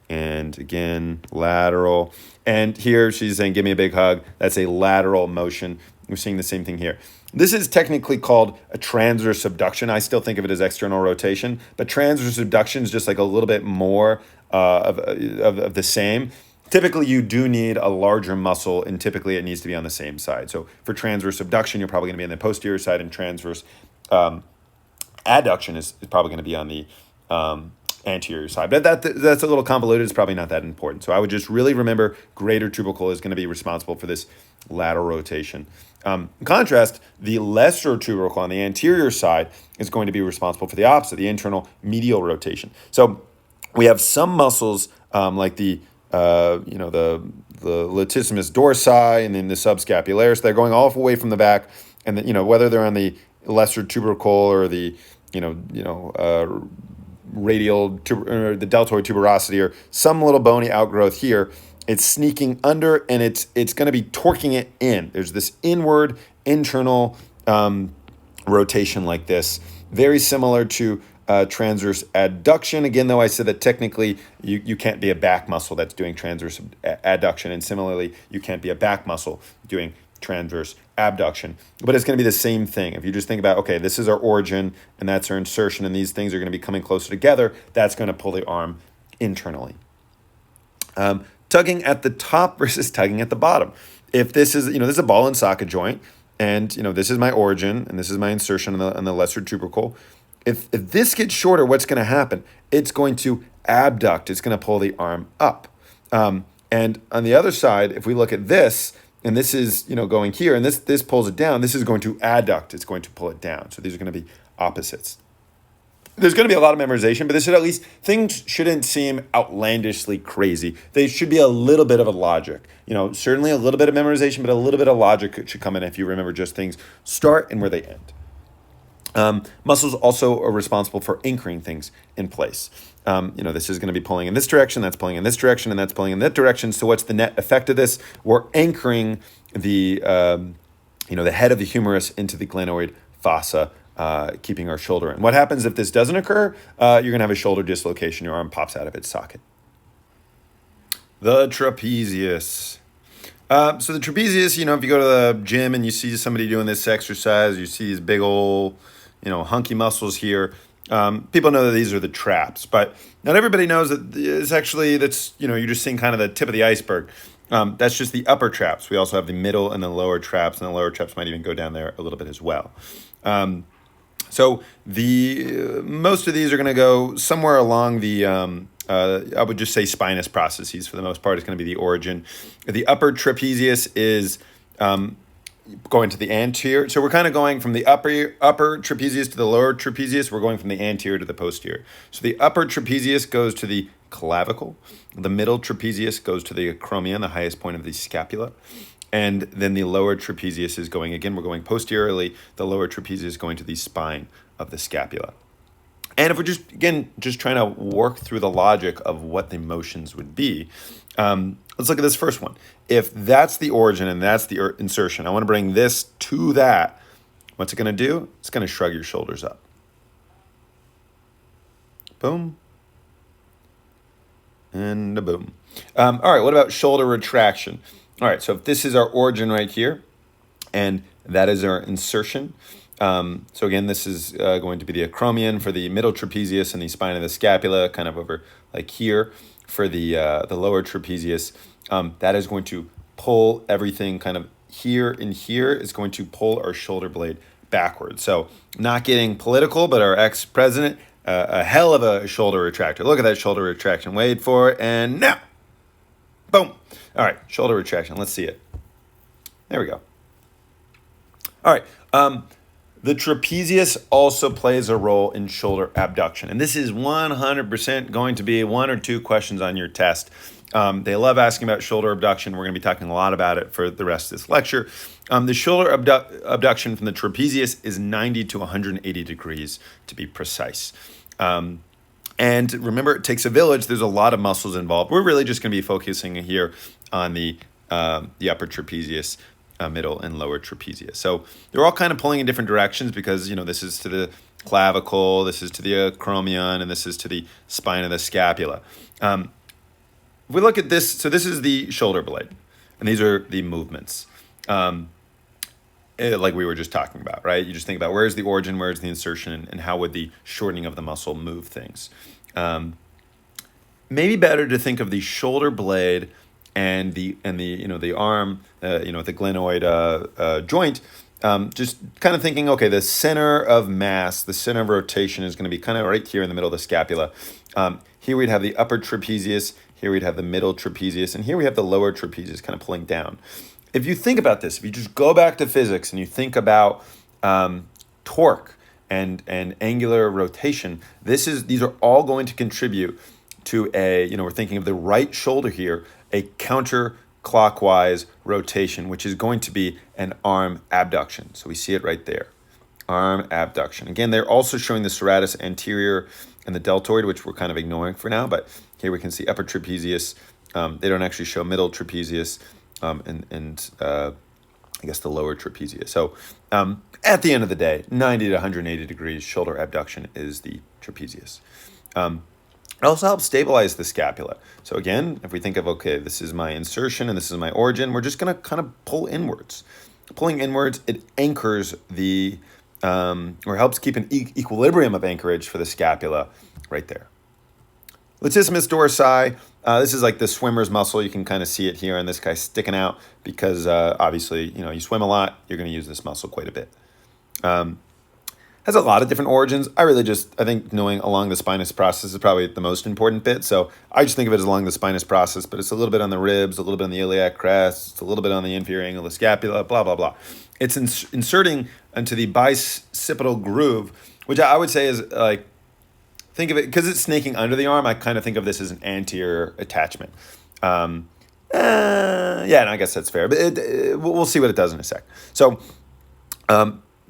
Speaker 1: and again, lateral. And here she's saying, give me a big hug. That's a lateral motion. We're seeing the same thing here. This is technically called a transverse abduction. I still think of it as external rotation, but transverse abduction is just like a little bit more of the same. Typically, you do need a larger muscle, and typically it needs to be on the same side. So for transverse abduction, you're probably going to be on the posterior side, and transverse adduction is probably going to be on the anterior side. But that's a little convoluted. It's probably not that important. So I would just really remember greater tubercle is going to be responsible for this lateral rotation. In contrast, the lesser tubercle on the anterior side is going to be responsible for the opposite, the internal medial rotation. So we have some muscles like the latissimus dorsi and then the subscapularis. They're going all the way from the back, and whether they're on the lesser tubercle or the radial or the deltoid tuberosity or some little bony outgrowth here, it's sneaking under, and it's going to be torquing it in. There's this inward internal rotation like this, very similar to transverse adduction. Again, though, I said that technically you can't be a back muscle that's doing transverse adduction, and similarly, you can't be a back muscle doing transverse abduction. But it's going to be the same thing. If you just think about, okay, this is our origin, and that's our insertion, and these things are going to be coming closer together, that's going to pull the arm internally. Tugging at the top versus tugging at the bottom. If this is, this is a ball and socket joint, and this is my origin, and this is my insertion on the lesser tubercle. If this gets shorter, what's going to happen? It's going to abduct. It's going to pull the arm up. And on the other side, if we look at this, and this is going here, and this pulls it down, this is going to adduct. It's going to pull it down. So these are going to be opposites. There's going to be a lot of memorization, but things shouldn't seem outlandishly crazy. They should be a little bit of a logic. Certainly a little bit of memorization, but a little bit of logic should come in if you remember just things start and where they end. Muscles also are responsible for anchoring things in place. This is going to be pulling in this direction, that's pulling in this direction, and that's pulling in that direction. So what's the net effect of this? We're anchoring the head of the humerus into the glenoid fossa, keeping our shoulder in. What happens if this doesn't occur? You're going to have a shoulder dislocation. Your arm pops out of its socket. The trapezius. So the trapezius, if you go to the gym and you see somebody doing this exercise, you see these big old, hunky muscles here. People know that these are the traps, but not everybody knows that you're just seeing kind of the tip of the iceberg. That's just the upper traps. We also have the middle and the lower traps, and the lower traps might even go down there a little bit as well. So most of these are going to go somewhere along the, I would just say spinous processes for the most part is going to be the origin. The upper trapezius is going to the anterior. So we're kind of going from the upper trapezius to the lower trapezius. We're going from the anterior to the posterior. So the upper trapezius goes to the clavicle. The middle trapezius goes to the acromion, the highest point of the scapula. And then the lower trapezius is going, again, we're going posteriorly. The lower trapezius is going to the spine of the scapula. And if we're just trying to work through the logic of what the motions would be, let's look at this first one. If that's the origin and that's the insertion, I want to bring this to that. What's it going to do? It's going to shrug your shoulders up. Boom. And a boom. All right, what about shoulder retraction? All right, so if this is our origin right here, and that is our insertion. So again, this is going to be the acromion for the middle trapezius and the spine of the scapula, kind of over like here for the lower trapezius. That is going to pull everything kind of here and here. Is going to pull our shoulder blade backwards. So not getting political, but our ex-president, a hell of a shoulder retractor. Look at that shoulder retraction. Wait for it, and now. Boom. All right, shoulder retraction. Let's see it. There we go. All right. The trapezius also plays a role in shoulder abduction. And this is 100% going to be 1 or 2 questions on your test. They love asking about shoulder abduction. We're going to be talking a lot about it for the rest of this lecture. The shoulder abduction from the trapezius is 90 to 180 degrees to be precise. And remember, it takes a village. There's a lot of muscles involved. We're really just going to be focusing here on the upper trapezius, middle and lower trapezius. So they're all kind of pulling in different directions because, this is to the clavicle, this is to the acromion, and this is to the spine of the scapula. If we look at this, so this is the shoulder blade, and these are the movements. Like we were just talking about, right? You just think about where's the origin, where's the insertion, and how would the shortening of the muscle move things. Maybe better to think of the shoulder blade and the arm, the glenoid joint, just kind of thinking, okay, the center of mass, the center of rotation is going to be kind of right here in the middle of the scapula. Here we'd have the upper trapezius, here we'd have the middle trapezius, and here we have the lower trapezius kind of pulling down. If you think about this, if you just go back to physics and you think about torque and angular rotation, these are all going to contribute to we're thinking of the right shoulder here, a counterclockwise rotation, which is going to be an arm abduction. So we see it right there, arm abduction. Again, they're also showing the serratus anterior and the deltoid, which we're kind of ignoring for now, but here we can see upper trapezius. They don't actually show middle trapezius and I guess the lower trapezius. So at the end of the day, 90 to 180 degrees shoulder abduction is the trapezius. It also helps stabilize the scapula. So again, if we think of, okay, this is my insertion and this is my origin, we're just going to kind of pull inwards. Pulling inwards, it anchors or helps keep an equilibrium of anchorage for the scapula right there. Latissimus dorsi, this is like the swimmer's muscle. You can kind of see it here, and this guy's sticking out because obviously, you swim a lot, you're going to use this muscle quite a bit. Has a lot of different origins. I think knowing along the spinous process is probably the most important bit. So I just think of it as along the spinous process, but it's a little bit on the ribs, a little bit on the ilac crest, it's a little bit on the inferior angle of the scapula, blah, blah, blah. It's inserting into the bicipital groove, which I would say is like, think of it, because it's snaking under the arm, I kind of think of this as an anterior attachment. And I guess that's fair, but we'll see what it does in a sec. So,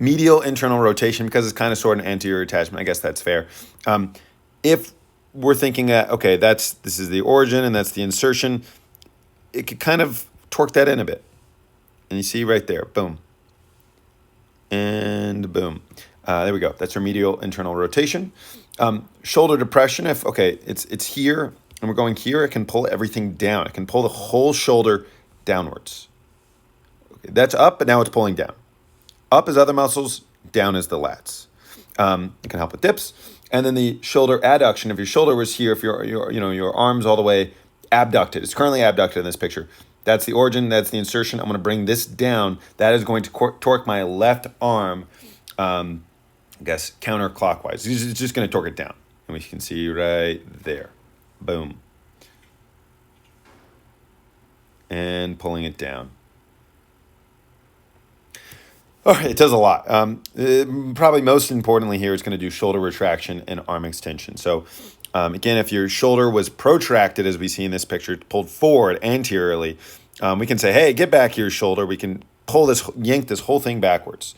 Speaker 1: medial internal rotation, because it's kind of sort of an anterior attachment, I guess that's fair. If we're thinking that, okay, this is the origin and that's the insertion, it could kind of torque that in a bit. And you see right there, boom. And boom. There we go. That's our medial internal rotation. Shoulder depression, it's here and we're going here, it can pull everything down. It can pull the whole shoulder downwards. Okay, that's up, but now it's pulling down. Up is other muscles, down is the lats. It can help with dips. And then the shoulder adduction, if your shoulder was here, if your arm's all the way abducted, it's currently abducted in this picture. That's the origin, that's the insertion. I'm going to bring this down. That is going to torque my left arm, counterclockwise. It's just going to torque it down. And we can see right there. Boom. And pulling it down. All right, it does a lot. Probably most importantly here, it's going to do shoulder retraction and arm extension. So again, if your shoulder was protracted, as we see in this picture, pulled forward anteriorly, we can say, hey, get back here, shoulder. We can yank this whole thing backwards.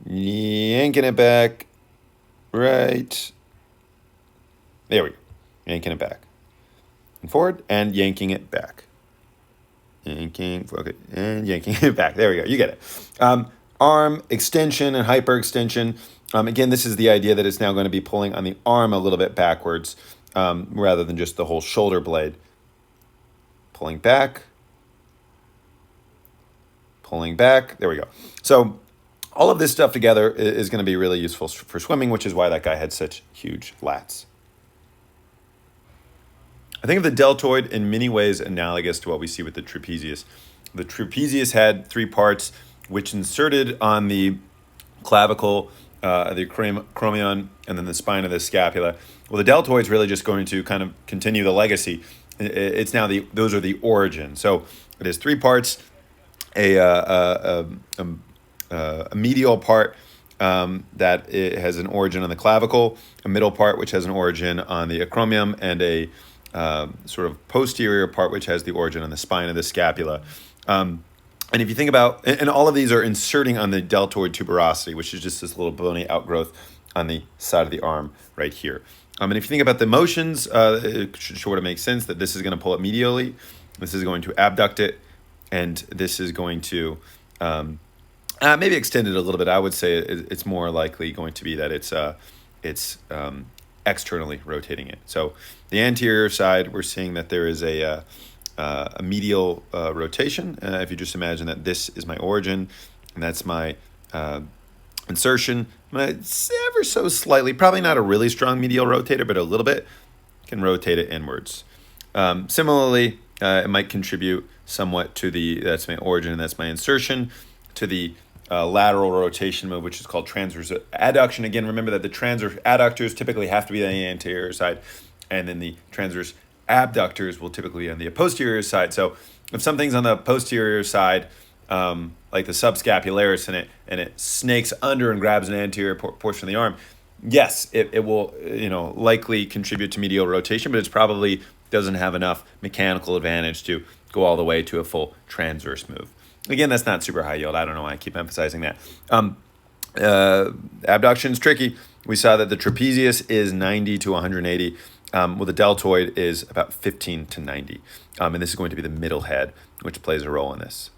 Speaker 1: Yanking it back, right. There we go. Yanking it back. And forward, and yanking it back. And yanking it back. There we go. You get it. Arm extension and hyperextension. Again, this is the idea that it's now going to be pulling on the arm a little bit backwards rather than just the whole shoulder blade. Pulling back. Pulling back. There we go. So all of this stuff together is going to be really useful for swimming, which is why that guy had such huge lats. I think of the deltoid in many ways analogous to what we see with the trapezius. The trapezius had 3 parts, which inserted on the clavicle, the acromion, and then the spine of the scapula. Well, the deltoid is really just going to kind of continue the legacy it's now those are the origin. So it has three parts: a medial part that it has an origin on the clavicle, a middle part which has an origin on the acromion, and a sort of posterior part which has the origin on the spine of the scapula. And if you think about, and all of these are inserting on the deltoid tuberosity, which is just this little bony outgrowth on the side of the arm right here. And if you think about the motions, it should sort of make sense that this is going to pull it medially, this is going to abduct it, and this is going to maybe extend it a little bit. I would say it's more likely going to be that it's externally rotating it. So the anterior side, we're seeing that there is a medial rotation. If you just imagine that this is my origin and that's my insertion, I'm going to ever so slightly, probably not a really strong medial rotator, but a little bit, can rotate it inwards. Similarly, it might contribute somewhat to that's my origin and that's my insertion, to the lateral rotation move, which is called transverse adduction. Again, remember that the transverse adductors typically have to be on the anterior side, and then the transverse abductors will typically be on the posterior side. So if something's on the posterior side, like the subscapularis, and it snakes under and grabs an anterior portion of the arm, yes, it will likely contribute to medial rotation, but it's probably doesn't have enough mechanical advantage to go all the way to a full transverse move. Again, that's not super high yield. I don't know why I keep emphasizing that. Abduction is tricky. We saw that the trapezius is 90 to 180. Well, the deltoid is about 15 to 90. And this is going to be the middle head, which plays a role in this.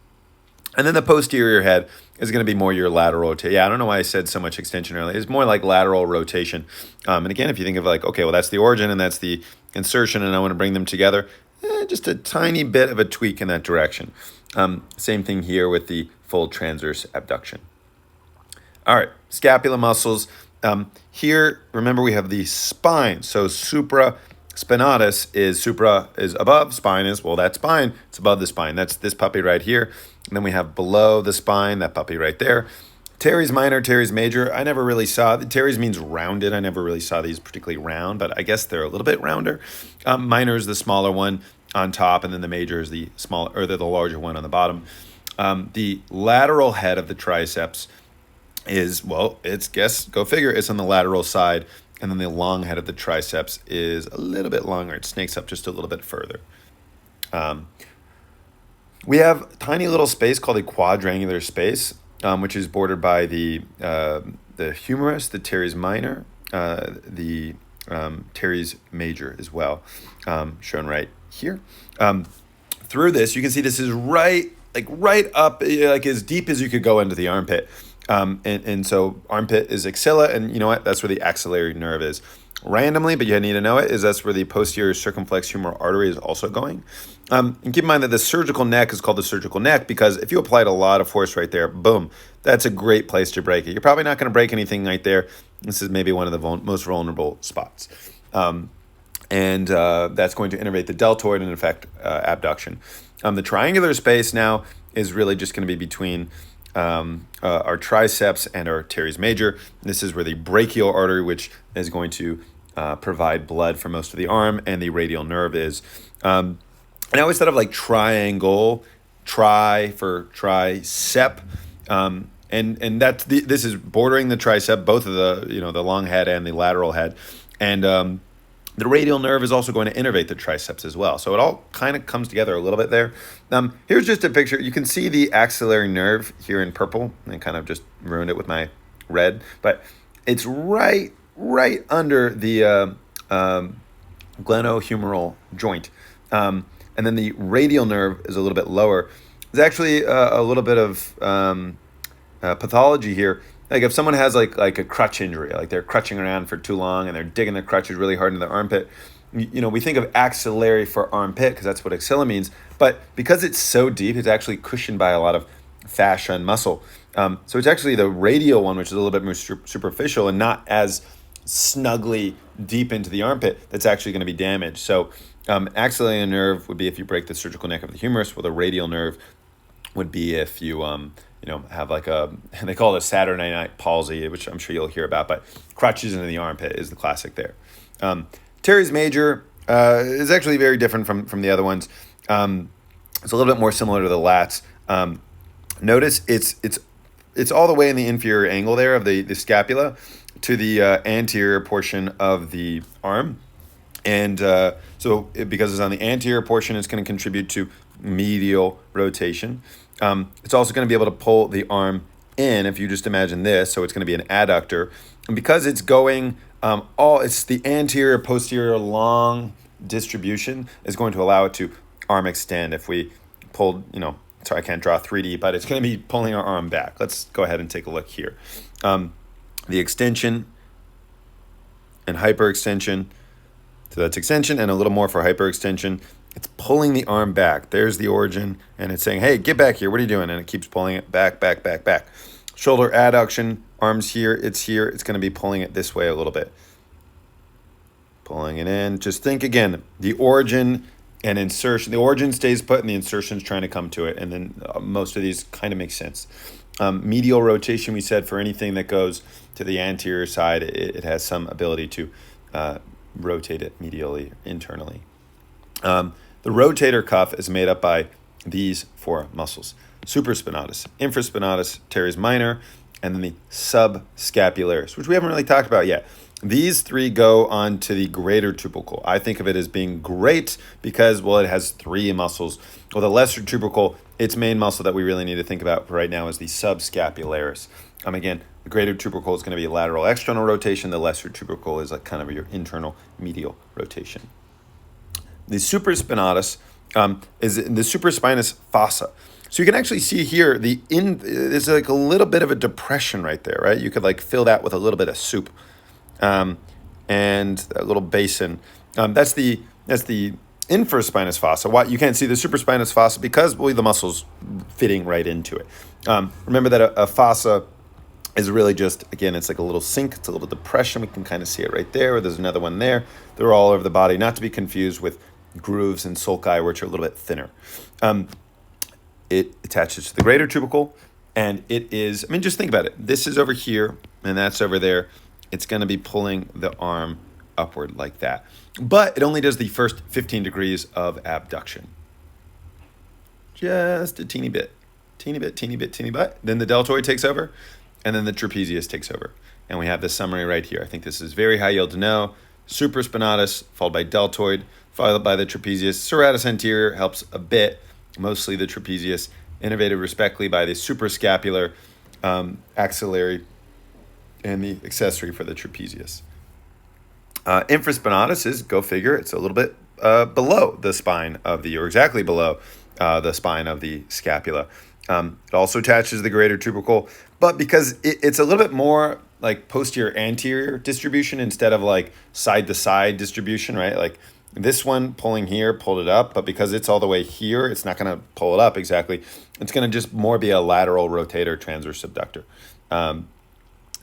Speaker 1: And then the posterior head is going to be more your lateral rotation. Yeah, I don't know why I said so much extension earlier. It's more like lateral rotation. And again, if you think of like, okay, well, that's the origin and that's the insertion, and I want to bring them together, just a tiny bit of a tweak in that direction. Same thing here with the full transverse abduction. All right, scapula muscles. Here, remember we have the spine. So supraspinatus is above, spine is, well, that spine, it's above the spine. That's this puppy right here. And then we have below the spine, that puppy right there. Teres minor, teres major, I never really saw, teres means rounded. I never really saw these particularly round, but I guess they're a little bit rounder. Minor is the smaller one on top, and then the major is the larger one on the bottom. The lateral head of the triceps is, well, go figure, it's on the lateral side, and then the long head of the triceps is a little bit longer. It snakes up just a little bit further. We have a tiny little space called the quadrangular space, which is bordered by the humerus, the teres minor, the teres major as well, shown right here. Through this, you can see this is right up, like as deep as you could go into the armpit. And so armpit is axilla, and you know what? That's where the axillary nerve is. Randomly, but you need to know it, is that's where the posterior circumflex humeral artery is also going. And keep in mind that the surgical neck is called the surgical neck because if you applied a lot of force right there, boom, that's a great place to break it. You're probably not going to break anything right there. This is maybe one of the most vulnerable spots. And that's going to innervate the deltoid and affect abduction. The triangular space now is really just going to be between our triceps and our teres major. This is where the brachial artery, which is going to provide blood for most of the arm, and the radial nerve is. And I always thought of like triangle, tri for tricep, and that's this is bordering the tricep, both of the long head and the lateral head, and the radial nerve is also going to innervate the triceps as well. So it all kind of comes together a little bit there. Here's just a picture. You can see the axillary nerve here in purple. I kind of just ruined it with my red, but it's right under the glenohumeral joint. And then the radial nerve is a little bit lower. There's actually a little bit of pathology here. Like if someone has like a crutch injury, like they're crutching around for too long and they're digging their crutches really hard into their armpit, we think of axillary for armpit because that's what axilla means. But because it's so deep, it's actually cushioned by a lot of fascia and muscle. So it's actually the radial one, which is a little bit more superficial and not as snugly deep into the armpit, that's actually going to be damaged. So axillary nerve would be if you break the surgical neck of the humerus, while the radial nerve would be if you have like they call it a Saturday night palsy, which I'm sure you'll hear about, but crutches into the armpit is the classic there. Teres major, is actually very different from the other ones. It's a little bit more similar to the lats. Notice it's all the way in the inferior angle there of the scapula to the anterior portion of the arm. And because it's on the anterior portion, it's going to contribute to medial rotation. It's also going to be able to pull the arm in, if you just imagine this. So it's going to be an adductor. And because it's going it's the anterior, posterior, long distribution is going to allow it to arm extend. If we pulled, sorry, I can't draw 3D, but it's going to be pulling our arm back. Let's go ahead and take a look here. The extension and hyperextension. So that's extension and a little more for hyperextension. It's pulling the arm back. There's the origin, and it's saying, hey, get back here. What are you doing? And it keeps pulling it back, back, back, back. Shoulder adduction, arms here, it's here. It's going to be pulling it this way a little bit. Pulling it in. Just think again, the origin and insertion. The origin stays put and the insertion is trying to come to it. And then most of these kind of make sense. Medial rotation, we said, for anything that goes to the anterior side, it has some ability to rotate it medially, internally. The rotator cuff is made up by these four muscles: supraspinatus, infraspinatus, teres minor, and then the subscapularis, which we haven't really talked about yet. These three go on to the greater tubercle. I think of it as being great because, well, it has three muscles. Well, the lesser tubercle, its main muscle that we really need to think about right now is the subscapularis. Again, the greater tubercle is going to be lateral external rotation. The lesser tubercle is like kind of your internal medial rotation. The supraspinatus is in the supraspinous fossa. So you can actually see here there's like a little bit of a depression right there, right? You could like fill that with a little bit of soup, and a little basin. That's the infraspinous fossa. Why you can't see the supraspinous fossa because the muscles fitting right into it. Remember that a fossa is really just, again, it's like a little sink. It's a little depression. We can kind of see it right there. Or there's another one there. They're all over the body, not to be confused with grooves and sulci, which are a little bit thinner. It attaches to the greater tubercle, and it is, just think about it. This is over here, and that's over there. It's going to be pulling the arm upward like that. But it only does the first 15 degrees of abduction. Just a teeny bit. Teeny bit, teeny bit, teeny bit. Then the deltoid takes over, and then the trapezius takes over. And we have the summary right here. I think this is very high yield to know. Supraspinatus, followed by deltoid, followed by the trapezius. Serratus anterior helps a bit, mostly the trapezius, innervated respectively by the suprascapular, axillary, and the accessory for the trapezius. Infraspinatus is, go figure, it's a little bit below the spine or exactly below the spine of the scapula. It also attaches to the greater tubercle, but because it's a little bit more like posterior anterior distribution instead of like side to side distribution, right? Like this one pulling here, pulled it up, but because it's all the way here, it's not going to pull it up exactly. It's going to just more be a lateral rotator, transverse subductor.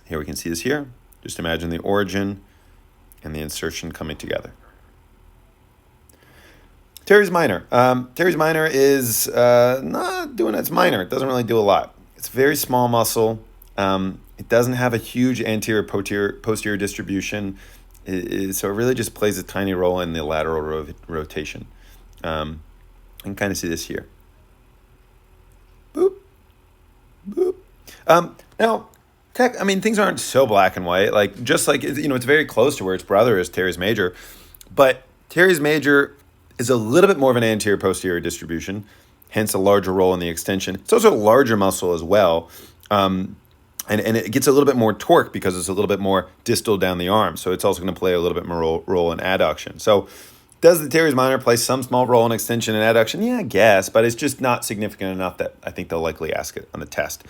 Speaker 1: Here we can see this here. Just imagine the origin and the insertion coming together. Teres minor. Teres minor is not doing its minor. It doesn't really do a lot. It's a very small muscle. It doesn't have a huge anterior posterior distribution. So it really just plays a tiny role in the lateral rotation. You can kind of see this here. Boop. Boop. Now, things aren't so black and white. Like, just like, it's very close to where its brother is, teres major. But teres major is a little bit more of an anterior posterior distribution, hence a larger role in the extension. It's also a larger muscle as well. And it gets a little bit more torque because it's a little bit more distal down the arm. So it's also going to play a little bit more role in adduction. So does the teres minor play some small role in extension and adduction? Yeah, I guess, but it's just not significant enough that I think they'll likely ask it on the test.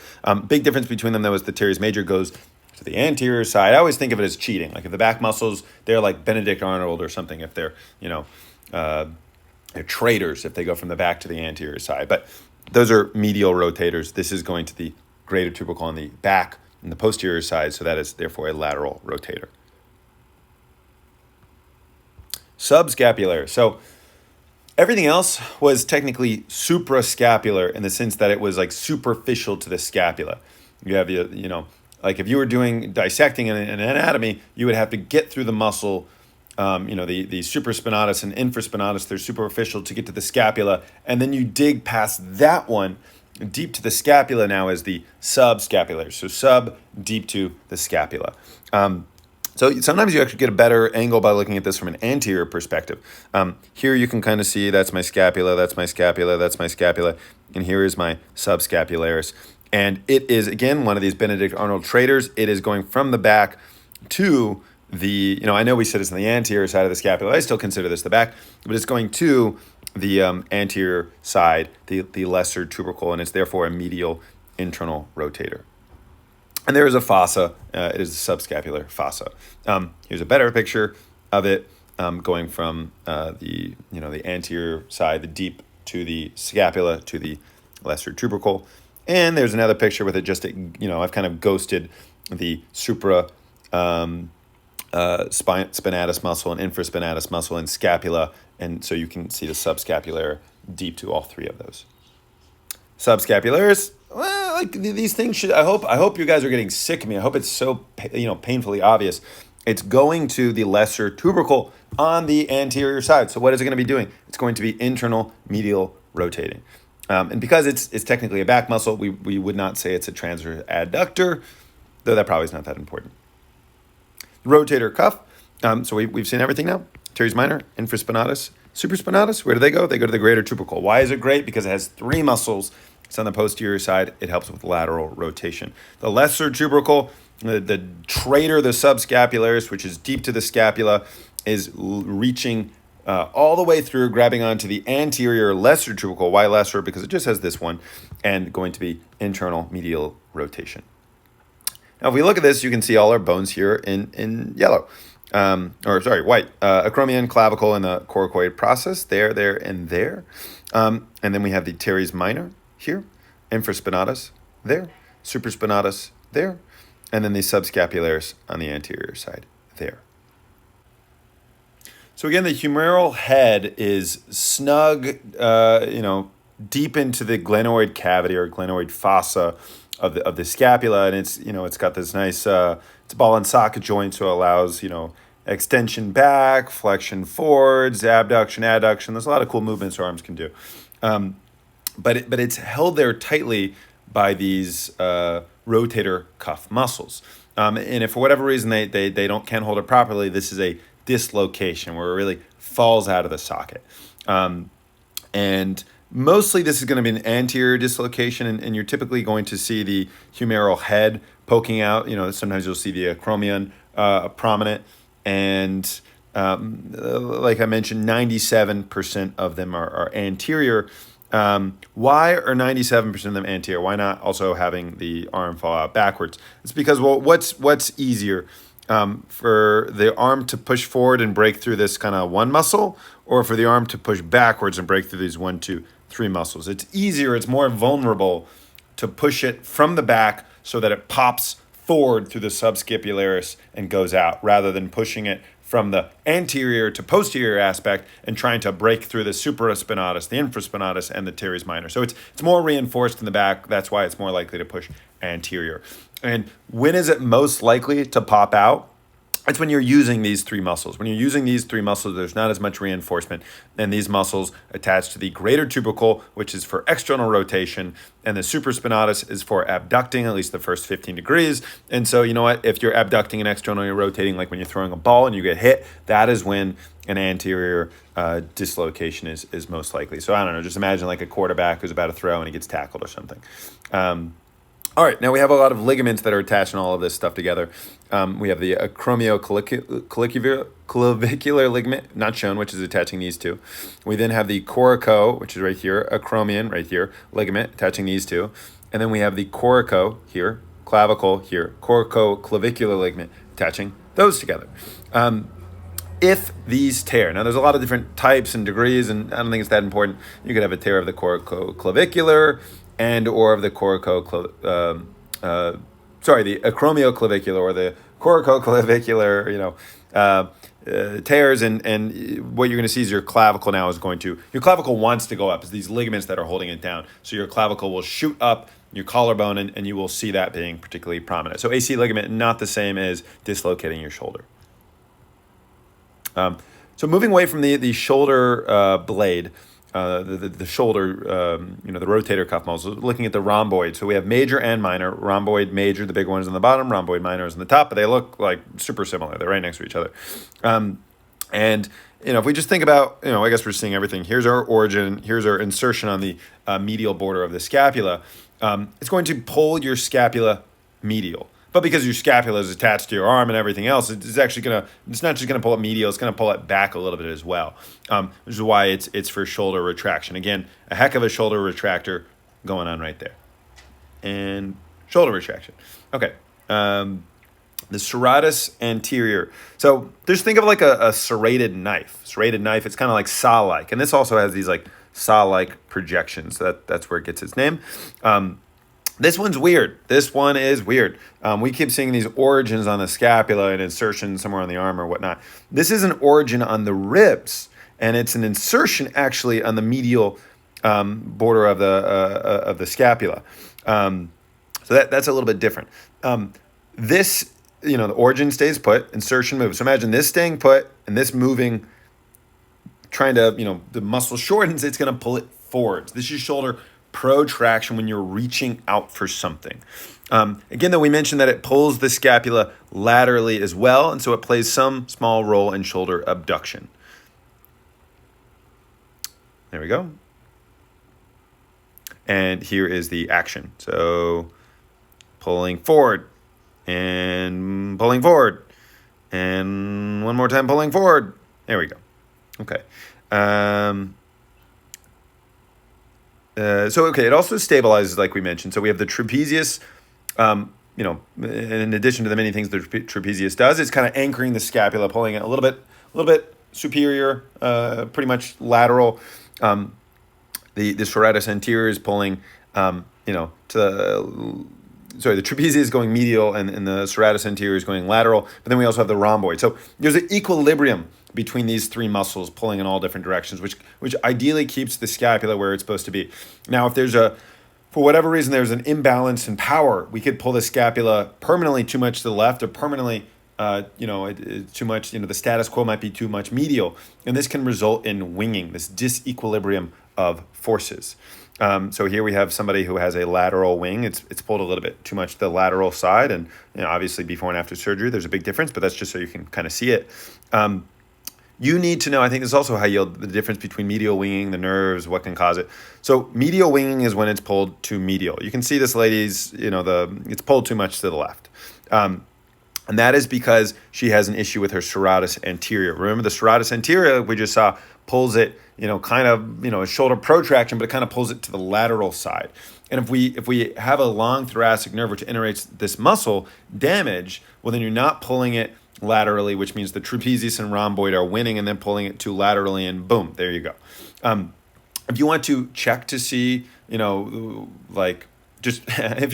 Speaker 1: Big difference between them, though, is the teres major goes to the anterior side. I always think of it as cheating. Like if the back muscles, they're like Benedict Arnold or something if they're, they're traitors if they go from the back to the anterior side. But those are medial rotators. This is going to the greater tubercle on the back and the posterior side, so that is therefore a lateral rotator. Subscapular. So everything else was technically suprascapular in the sense that it was like superficial to the scapula. You have, like if you were doing dissecting in an anatomy, you would have to get through the muscle the supraspinatus and infraspinatus, they're superficial to get to the scapula. And then you dig past that one, deep to the scapula now is the subscapularis. So sub, deep to the scapula. So sometimes you actually get a better angle by looking at this from an anterior perspective. Here you can kind of see that's my scapula, that's my scapula, that's my scapula, and here is my subscapularis. And it is, again, one of these Benedict Arnold traders. It is going from the back to the, I know we said it's on the anterior side of the scapula. I still consider this the back, but it's going to the anterior side, the lesser tubercle, and it's therefore a medial internal rotator. And there is a fossa. It is the subscapular fossa. Here's a better picture of it going from the anterior side, the deep to the scapula to the lesser tubercle. And there's another picture with it just, I've kind of ghosted the spinatus muscle and infraspinatus muscle and scapula. And so you can see the subscapular deep to all three of those. Subscapularis, well, like these things should, I hope you guys are getting sick of me. I hope it's so, painfully obvious. It's going to the lesser tubercle on the anterior side. So what is it going to be doing? It's going to be internal medial rotating. And because it's technically a back muscle, we would not say it's a transverse adductor, though that probably is not that important. Rotator cuff. So we've seen everything now. Teres minor, infraspinatus, supraspinatus. Where do they go? They go to the greater tubercle. Why is it great? Because it has three muscles. It's on the posterior side. It helps with lateral rotation. The lesser tubercle, the trader, the subscapularis, which is deep to the scapula, is reaching all the way through, grabbing onto the anterior lesser tubercle. Why lesser? Because it just has this one, and going to be internal medial rotation. Now, if we look at this, you can see all our bones here in yellow. White. Acromion, clavicle, and the coracoid process. There, and there. And then we have the teres minor here, infraspinatus there, supraspinatus there, and then the subscapularis on the anterior side there. So again, the humeral head is snug, deep into the glenoid cavity or glenoid fossa of the scapula, and it's got this nice it's a ball and socket joint, so it allows extension back, flexion forwards, abduction, adduction. There's a lot of cool movements our arms can do, but it's held there tightly by these rotator cuff muscles. And if for whatever reason they can't hold it properly, this is a dislocation where it really falls out of the socket. And mostly this is going to be an anterior dislocation, and you're typically going to see the humeral head poking out. Sometimes you'll see the acromion prominent, and like I mentioned, 97% of them are anterior. Why are 97% of them anterior? Why not also having the arm fall out backwards? It's because, what's easier? For the arm to push forward and break through this kind of one muscle, or for the arm to push backwards and break through these 1, 2, 3 muscles. It's easier, it's more vulnerable to push it from the back so that it pops forward through the subscapularis and goes out, rather than pushing it from the anterior to posterior aspect and trying to break through the supraspinatus, the infraspinatus, and the teres minor. So it's more reinforced in the back. That's why it's more likely to push anterior. And when is it most likely to pop out? It's when you're using these three muscles. When you're using these three muscles, there's not as much reinforcement. And these muscles attach to the greater tubercle, which is for external rotation, and the supraspinatus is for abducting, at least the first 15 degrees. And so, if you're abducting and externally rotating, like when you're throwing a ball and you get hit, that is when an anterior dislocation is most likely. So I don't know, just imagine like a quarterback who's about to throw and he gets tackled or something. All right, now we have a lot of ligaments that are attaching all of this stuff together. We have the acromioclavicular ligament, not shown, which is attaching these two. We then have the coraco, which is right here, acromion, right here, ligament, attaching these two. And then we have the coraco here, clavicle here, coracoclavicular ligament, attaching those together. If these tear, now there's a lot of different types and degrees, and I don't think it's that important. You could have a tear of the coracoclavicular, and or of the the acromioclavicular or the coracoclavicular, tears, and what you're going to see is your clavicle now is your clavicle wants to go up. It's these ligaments that are holding it down. So your clavicle will shoot up your collarbone, and you will see that being particularly prominent. So AC ligament, not the same as dislocating your shoulder. So moving away from the shoulder blade, the shoulder, the rotator cuff muscles, looking at the rhomboid. So we have major and minor. Rhomboid major, the big one's on the bottom. Rhomboid minor is on the top, but they look like super similar. They're right next to each other. And if we just think about, I guess we're seeing everything. Here's our origin. Here's our insertion on the medial border of the scapula. It's going to pull your scapula medial. But because your scapula is attached to your arm and everything else, it's not just gonna pull it medial, it's gonna pull it back a little bit as well. Which is why it's for shoulder retraction. Again, a heck of a shoulder retractor going on right there. And shoulder retraction. Okay. The serratus anterior. So just think of like a serrated knife. Serrated knife, it's kind of like saw-like. And this also has these like saw-like projections. That's where it gets its name. This one's weird. This one is weird. We keep seeing these origins on the scapula and insertion somewhere on the arm or whatnot. This is an origin on the ribs, and it's an insertion actually on the medial border of the scapula. So that's a little bit different. This, the origin stays put, insertion moves. So imagine this staying put and this moving, trying to, the muscle shortens, it's going to pull it forwards. This is shoulder protraction when you're reaching out for something. Again, though, we mentioned that it pulls the scapula laterally as well, and so it plays some small role in shoulder abduction. There we go. And here is the action. So pulling forward and pulling forward and one more time pulling forward. There we go. Okay. It also stabilizes, like we mentioned. So we have the trapezius, in addition to the many things the trapezius does, it's kind of anchoring the scapula, pulling it a little bit superior, pretty much lateral. The serratus anterior is pulling, the trapezius is going medial and the serratus anterior is going lateral. But then we also have the rhomboid. So there's an equilibrium between these three muscles pulling in all different directions, which ideally keeps the scapula where it's supposed to be. Now, if for whatever reason, there's an imbalance in power, we could pull the scapula permanently too much to the left or permanently, too much, the status quo might be too much medial. And this can result in winging, this disequilibrium of forces. So here we have somebody who has a lateral wing. It's pulled a little bit too much to the lateral side. And obviously before and after surgery, there's a big difference, but that's just so you can kind of see it. You need to know, I think this is also how the difference between medial winging, the nerves, what can cause it. So medial winging is when it's pulled too medial. You can see this lady's, it's pulled too much to the left. And that is because she has an issue with her serratus anterior. Remember the serratus anterior, we just saw, pulls it, a shoulder protraction, but it kind of pulls it to the lateral side. And if we have a long thoracic nerve which innervates this muscle damage, well, then you're not pulling it laterally, which means the trapezius and rhomboid are winning and then pulling it too laterally, and boom, there you go. If you want to check to see, if you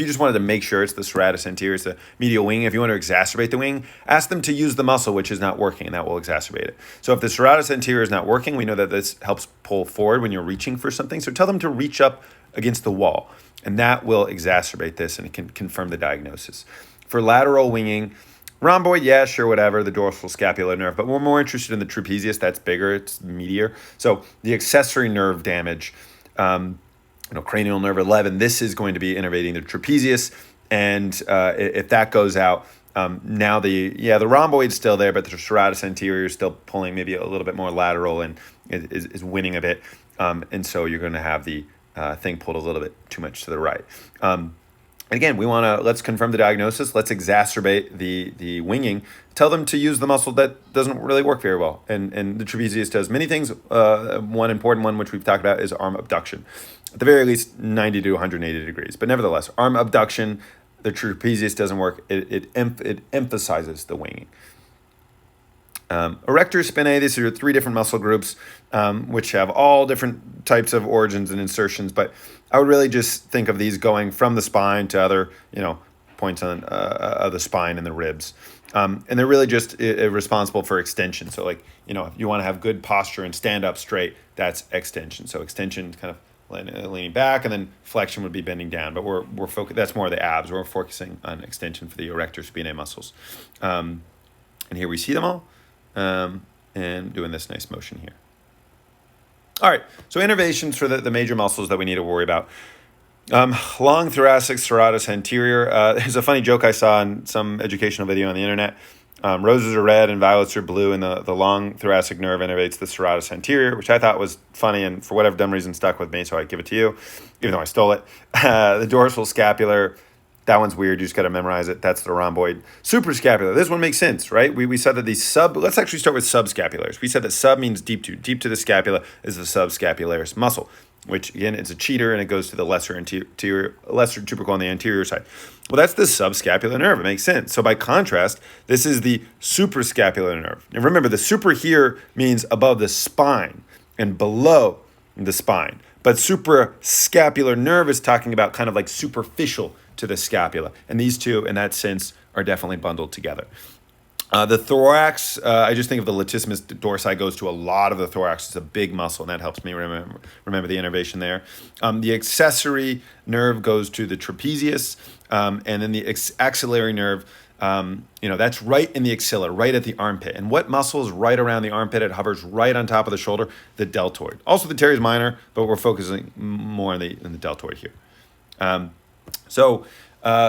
Speaker 1: just wanted to make sure it's the serratus anterior, it's the medial wing, if you want to exacerbate the wing, ask them to use the muscle which is not working, and that will exacerbate it. So if the serratus anterior is not working, we know that this helps pull forward when you're reaching for something. So tell them to reach up against the wall, and that will exacerbate this, and it can confirm the diagnosis. For lateral winging, rhomboid, yeah, sure, whatever, the dorsal scapular nerve, but we're more interested in the trapezius. That's bigger, it's meatier. So the accessory nerve damage, cranial nerve 11, this is going to be innervating the trapezius, and if that goes out, now the rhomboid's still there, but the serratus anterior is still pulling maybe a little bit more lateral and is winning a bit, and so you're going to have the thing pulled a little bit too much to the right. Again, let's confirm the diagnosis. Let's exacerbate the winging. Tell them to use the muscle that doesn't really work very well. And the trapezius does many things. One important one, which we've talked about, is arm abduction. At the very least, 90 to 180 degrees. But nevertheless, arm abduction, the trapezius doesn't work. It emphasizes the winging. Erector spinae, these are three different muscle groups, which have all different types of origins and insertions, but I would really just think of these going from the spine to other, points on of the spine and the ribs. And they're really just responsible for extension. So if you want to have good posture and stand up straight, that's extension. So extension kind of leaning back, and then flexion would be bending down, but we're focused, that's more of the abs. We're focusing on extension for the erector spinae muscles. And here we see them all. and doing this nice motion here. All right, so innervations for the major muscles that we need to worry about. Long thoracic serratus anterior. There's a funny joke I saw in some educational video on the internet. Roses are red and violets are blue, and the long thoracic nerve innervates the serratus anterior, which I thought was funny and for whatever dumb reason stuck with me, so I give it to you, even though I stole it. The dorsal scapular, that one's weird. You just got to memorize it. That's the rhomboid. Suprascapular. This one makes sense, right? We said that let's actually start with subscapularis. We said that sub means deep to. Deep to the scapula is the subscapularis muscle, which again, it's a cheater and it goes to the lesser tubercle on the anterior side. Well, that's the subscapular nerve. It makes sense. So by contrast, this is the suprascapular nerve. And remember, the super here means above the spine and below the spine. But suprascapular nerve is talking about kind of like superficial to the scapula. And these two, in that sense, are definitely bundled together. The thorax, I just think of the latissimus dorsi goes to a lot of the thorax. It's a big muscle, and that helps me remember the innervation there. The accessory nerve goes to the trapezius, and then the axillary nerve, that's right in the axilla, right at the armpit. And what muscle is right around the armpit? It hovers right on top of the shoulder, the deltoid. Also the teres minor, but we're focusing more on the deltoid here.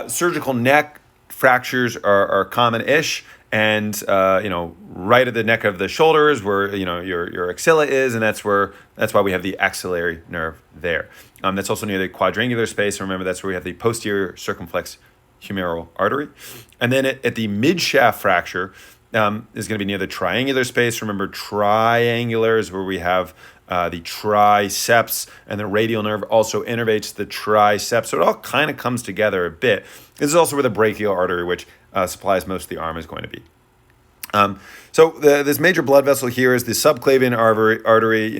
Speaker 1: Surgical neck fractures are common-ish. And, right at the neck of the shoulders where, your axilla is, and that's why we have the axillary nerve there. That's also near the quadrangular space. Remember, that's where we have the posterior circumflex humeral artery. And then at the mid-shaft fracture is going to be near the triangular space. Remember, triangular is where we have the triceps, and the radial nerve also innervates the triceps. So it all kind of comes together a bit. This is also where the brachial artery, which supplies most of the arm, is going to be. This major blood vessel here is the subclavian artery,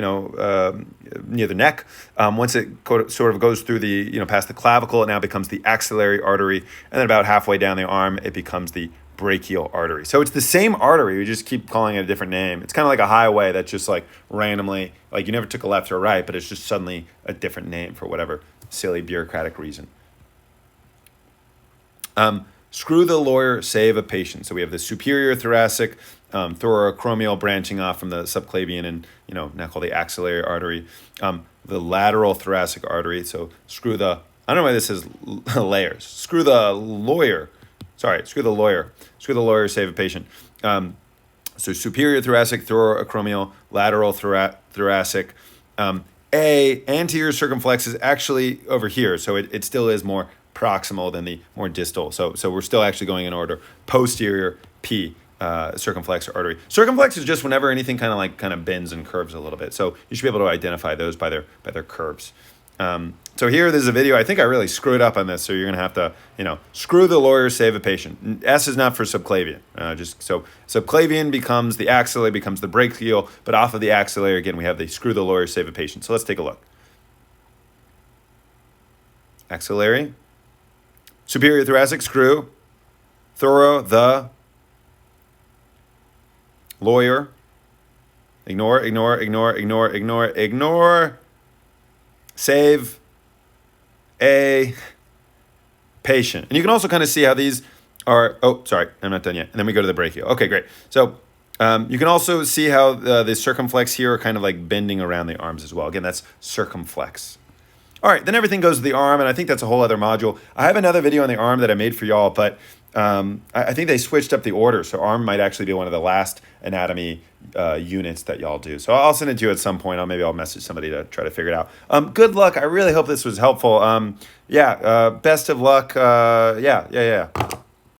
Speaker 1: near the neck. Once it sort of goes through past the clavicle, it now becomes the axillary artery. And then about halfway down the arm, it becomes the brachial artery. So it's the same artery. We just keep calling it a different name. It's kind of like a highway that's just like randomly, like you never took a left or a right, but it's just suddenly a different name for whatever silly bureaucratic reason. Screw the lawyer, save a patient. So we have the superior thoracic, thoracoacromial branching off from the subclavian and, now called the axillary artery. The lateral thoracic artery. So screw the layers. Screw the lawyer. Screw the lawyer, save a patient. So superior thoracic, thoracoacromial, lateral thoracic. Anterior circumflex is actually over here. So it still is more proximal than the more distal. So we're still actually going in order. Posterior P, circumflex artery. Circumflex is just whenever anything kind of bends and curves a little bit. So you should be able to identify those by their curves. So here, there's a video. I think I really screwed up on this. So you're going to have to, screw the lawyer, save a patient. S is not for subclavian. So subclavian becomes the axillary, becomes the brachial, but off of the axillary, again, we have the screw the lawyer, save a patient. So let's take a look. Axillary. Superior thoracic, screw. The lawyer. Ignore. Save a patient. And you can also kind of see how these are, I'm not done yet. And then we go to the brachial. Okay, great. So you can also see how the circumflex here are kind of like bending around the arms as well. Again, that's circumflex. All right, then everything goes to the arm, and I think that's a whole other module. I have another video on the arm that I made for y'all, but I think they switched up the order, so arm might actually be one of the last anatomy units that y'all do. So I'll send it to you at some point. Maybe I'll message somebody to try to figure it out. Good luck. I really hope this was helpful. Best of luck. Yeah.